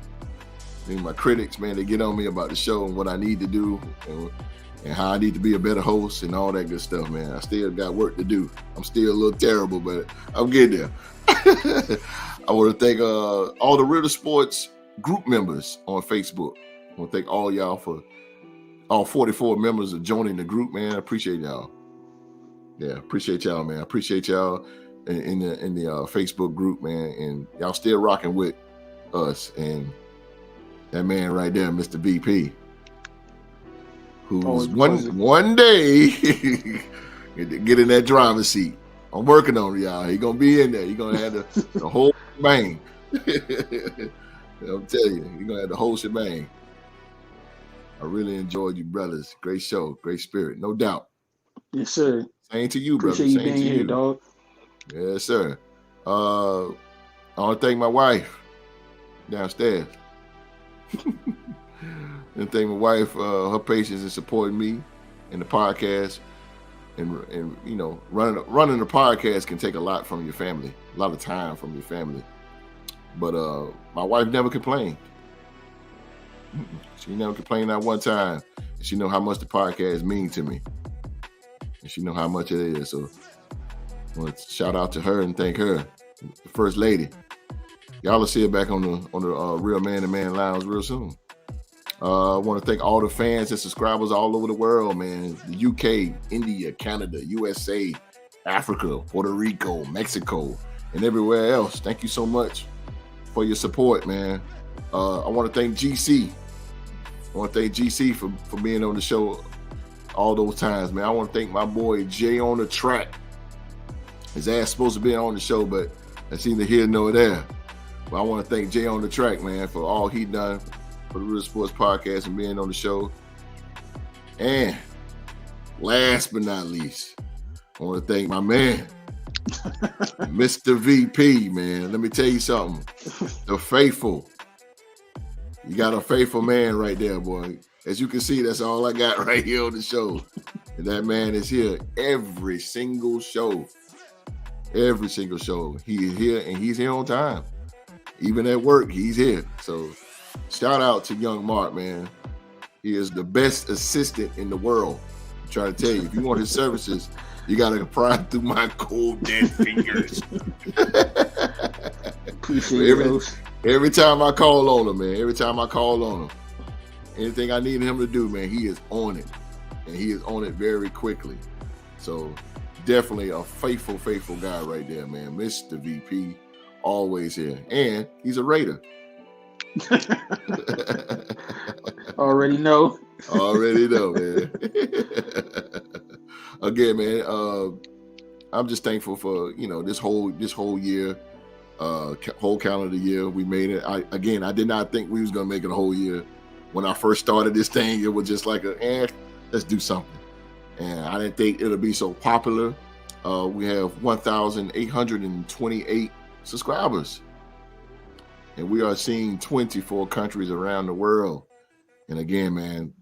and my critics, man. They get on me about the show and what I need to do and how I need to be a better host and all that good stuff, man. I still got work to do. I'm still a little terrible, but I'm getting there. I want to thank all the Real Sports group members on Facebook. I want to thank all y'all for all 44 members of joining the group, man. I appreciate y'all. Yeah, appreciate y'all, man. I appreciate y'all in the Facebook group, man. And y'all still rocking with us. And that man right there, Mr. BP, who's one day get in that driver's seat. I'm working on it, y'all. He gonna be in there. He gonna have the whole shebang. I'm telling you, he gonna have the whole shebang. I really enjoyed you, brothers. Great show, great spirit, no doubt. Yes, sir. Same to you, brother. Appreciate you Same being to here, you, dog. Yes, sir. I want to thank my wife downstairs. And thank my wife, her patience in supporting me in the podcast. And you know, running a podcast can take a lot from your family, a lot of time from your family. But my wife never complained. She never complained that one time. And she know how much the podcast means to me. And she know how much it is. So I want to shout out to her and thank her, the first lady. Y'all will see her back on the Real Man to Man Lounge real soon. I want to thank all the fans and subscribers all over the world, man. The UK, India, Canada, USA, Africa, Puerto Rico, Mexico, and everywhere else. Thank you so much for your support, man. I want to thank GC. I want to thank GC for being on the show all those times, man. I want to thank my boy Jay on the track. His ass supposed to be on the show, but that's neither here nor there. But I want to thank Jay on the track, man, for all he done for the Real Sports Podcast and being on the show. And last but not least, I want to thank my man, Mr. VP, man. Let me tell you something. The faithful. You got a faithful man right there, boy. As you can see, that's all I got right here on the show. And that man is here every single show. Every single show. He is here, and he's here on time. Even at work, he's here. So shout out to young Mark, man. He is the best assistant in the world. I'm trying to tell you, if you want his services, you got to pry through my cold, dead fingers. Appreciate it. Every time I call on him, man, anything I need him to do, man, he is on it. And he is on it very quickly. So definitely a faithful guy right there, man. Mr. VP, always here. And he's a Raider. Already know, man. Again, man, I'm just thankful for, this whole year, whole calendar year. We made it. I did not think we was gonna make it a whole year. When I first started this thing, it was just like let's do something. And I didn't think it'll be so popular. We have 1,828 subscribers. And we are seeing 24 countries around the world. And again, man,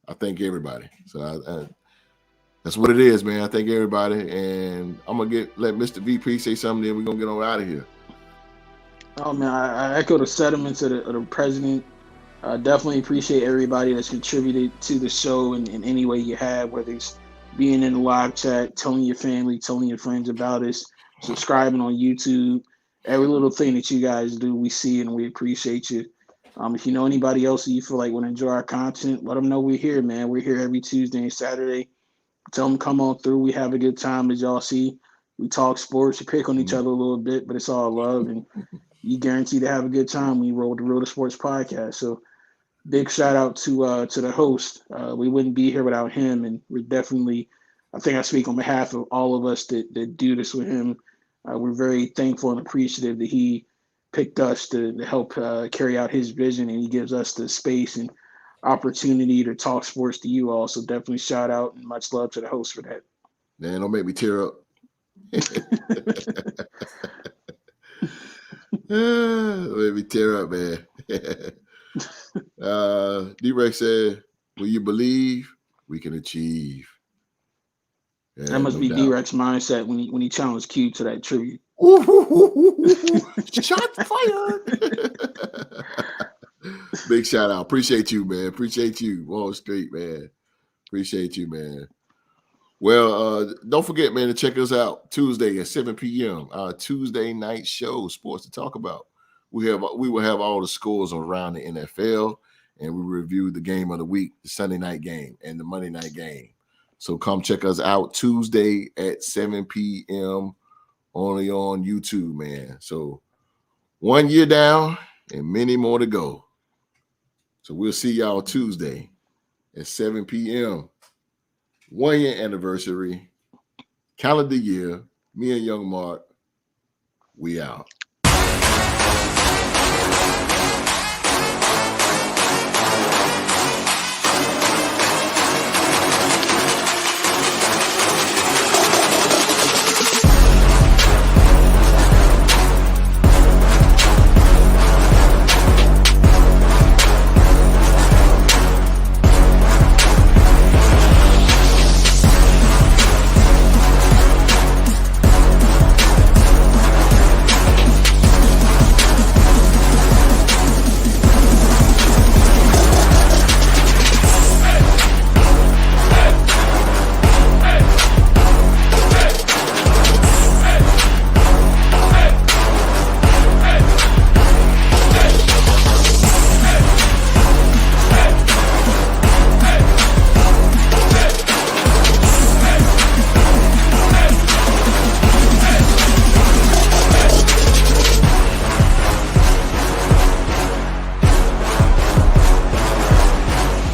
I thank everybody. So that's what it is, man. I thank everybody. And I'm going to let Mr. VP say something, then we're going to get on out of here. Oh, man, I echo the sentiments of the president. Definitely appreciate everybody that's contributed to the show in any way you have, whether it's being in the live chat, telling your family, telling your friends about us, subscribing on YouTube. Every little thing that you guys do, we see and we appreciate you. If you know anybody else that you feel like would enjoy our content, let them know we're here, man. We're here every Tuesday and Saturday. Tell them come on through. We have a good time, as y'all see. We talk sports. We pick on each other a little bit, but it's all love, and you guarantee to have a good time when you roll the Real to Sports podcast. So big shout out to the host. We wouldn't be here without him, and we're definitely, I think I speak on behalf of all of us that do this with him. We're very thankful and appreciative that he picked us to help carry out his vision, and he gives us the space and opportunity to talk sports to you all. So definitely shout out and much love to the host for that. Man, don't make me tear up. Let me tear up, man. D-Rex said, will you believe we can achieve? Yeah, that must be D-Rex mindset when he challenged Q to that tribute. Shot fired. Big shout out. Appreciate you, man. Appreciate you. Wall Street, man. Appreciate you, man. Well, don't forget, man, to check us out Tuesday at 7 p.m. Our Tuesday night show, Sports to Talk About. We will have all the scores around the NFL, and we review the game of the week, the Sunday night game and the Monday night game. So come check us out Tuesday at 7 p.m. only on YouTube, man. So 1 year down and many more to go. So we'll see y'all Tuesday at 7 p.m. 1 year anniversary, calendar year. Me and Young Mark, we out.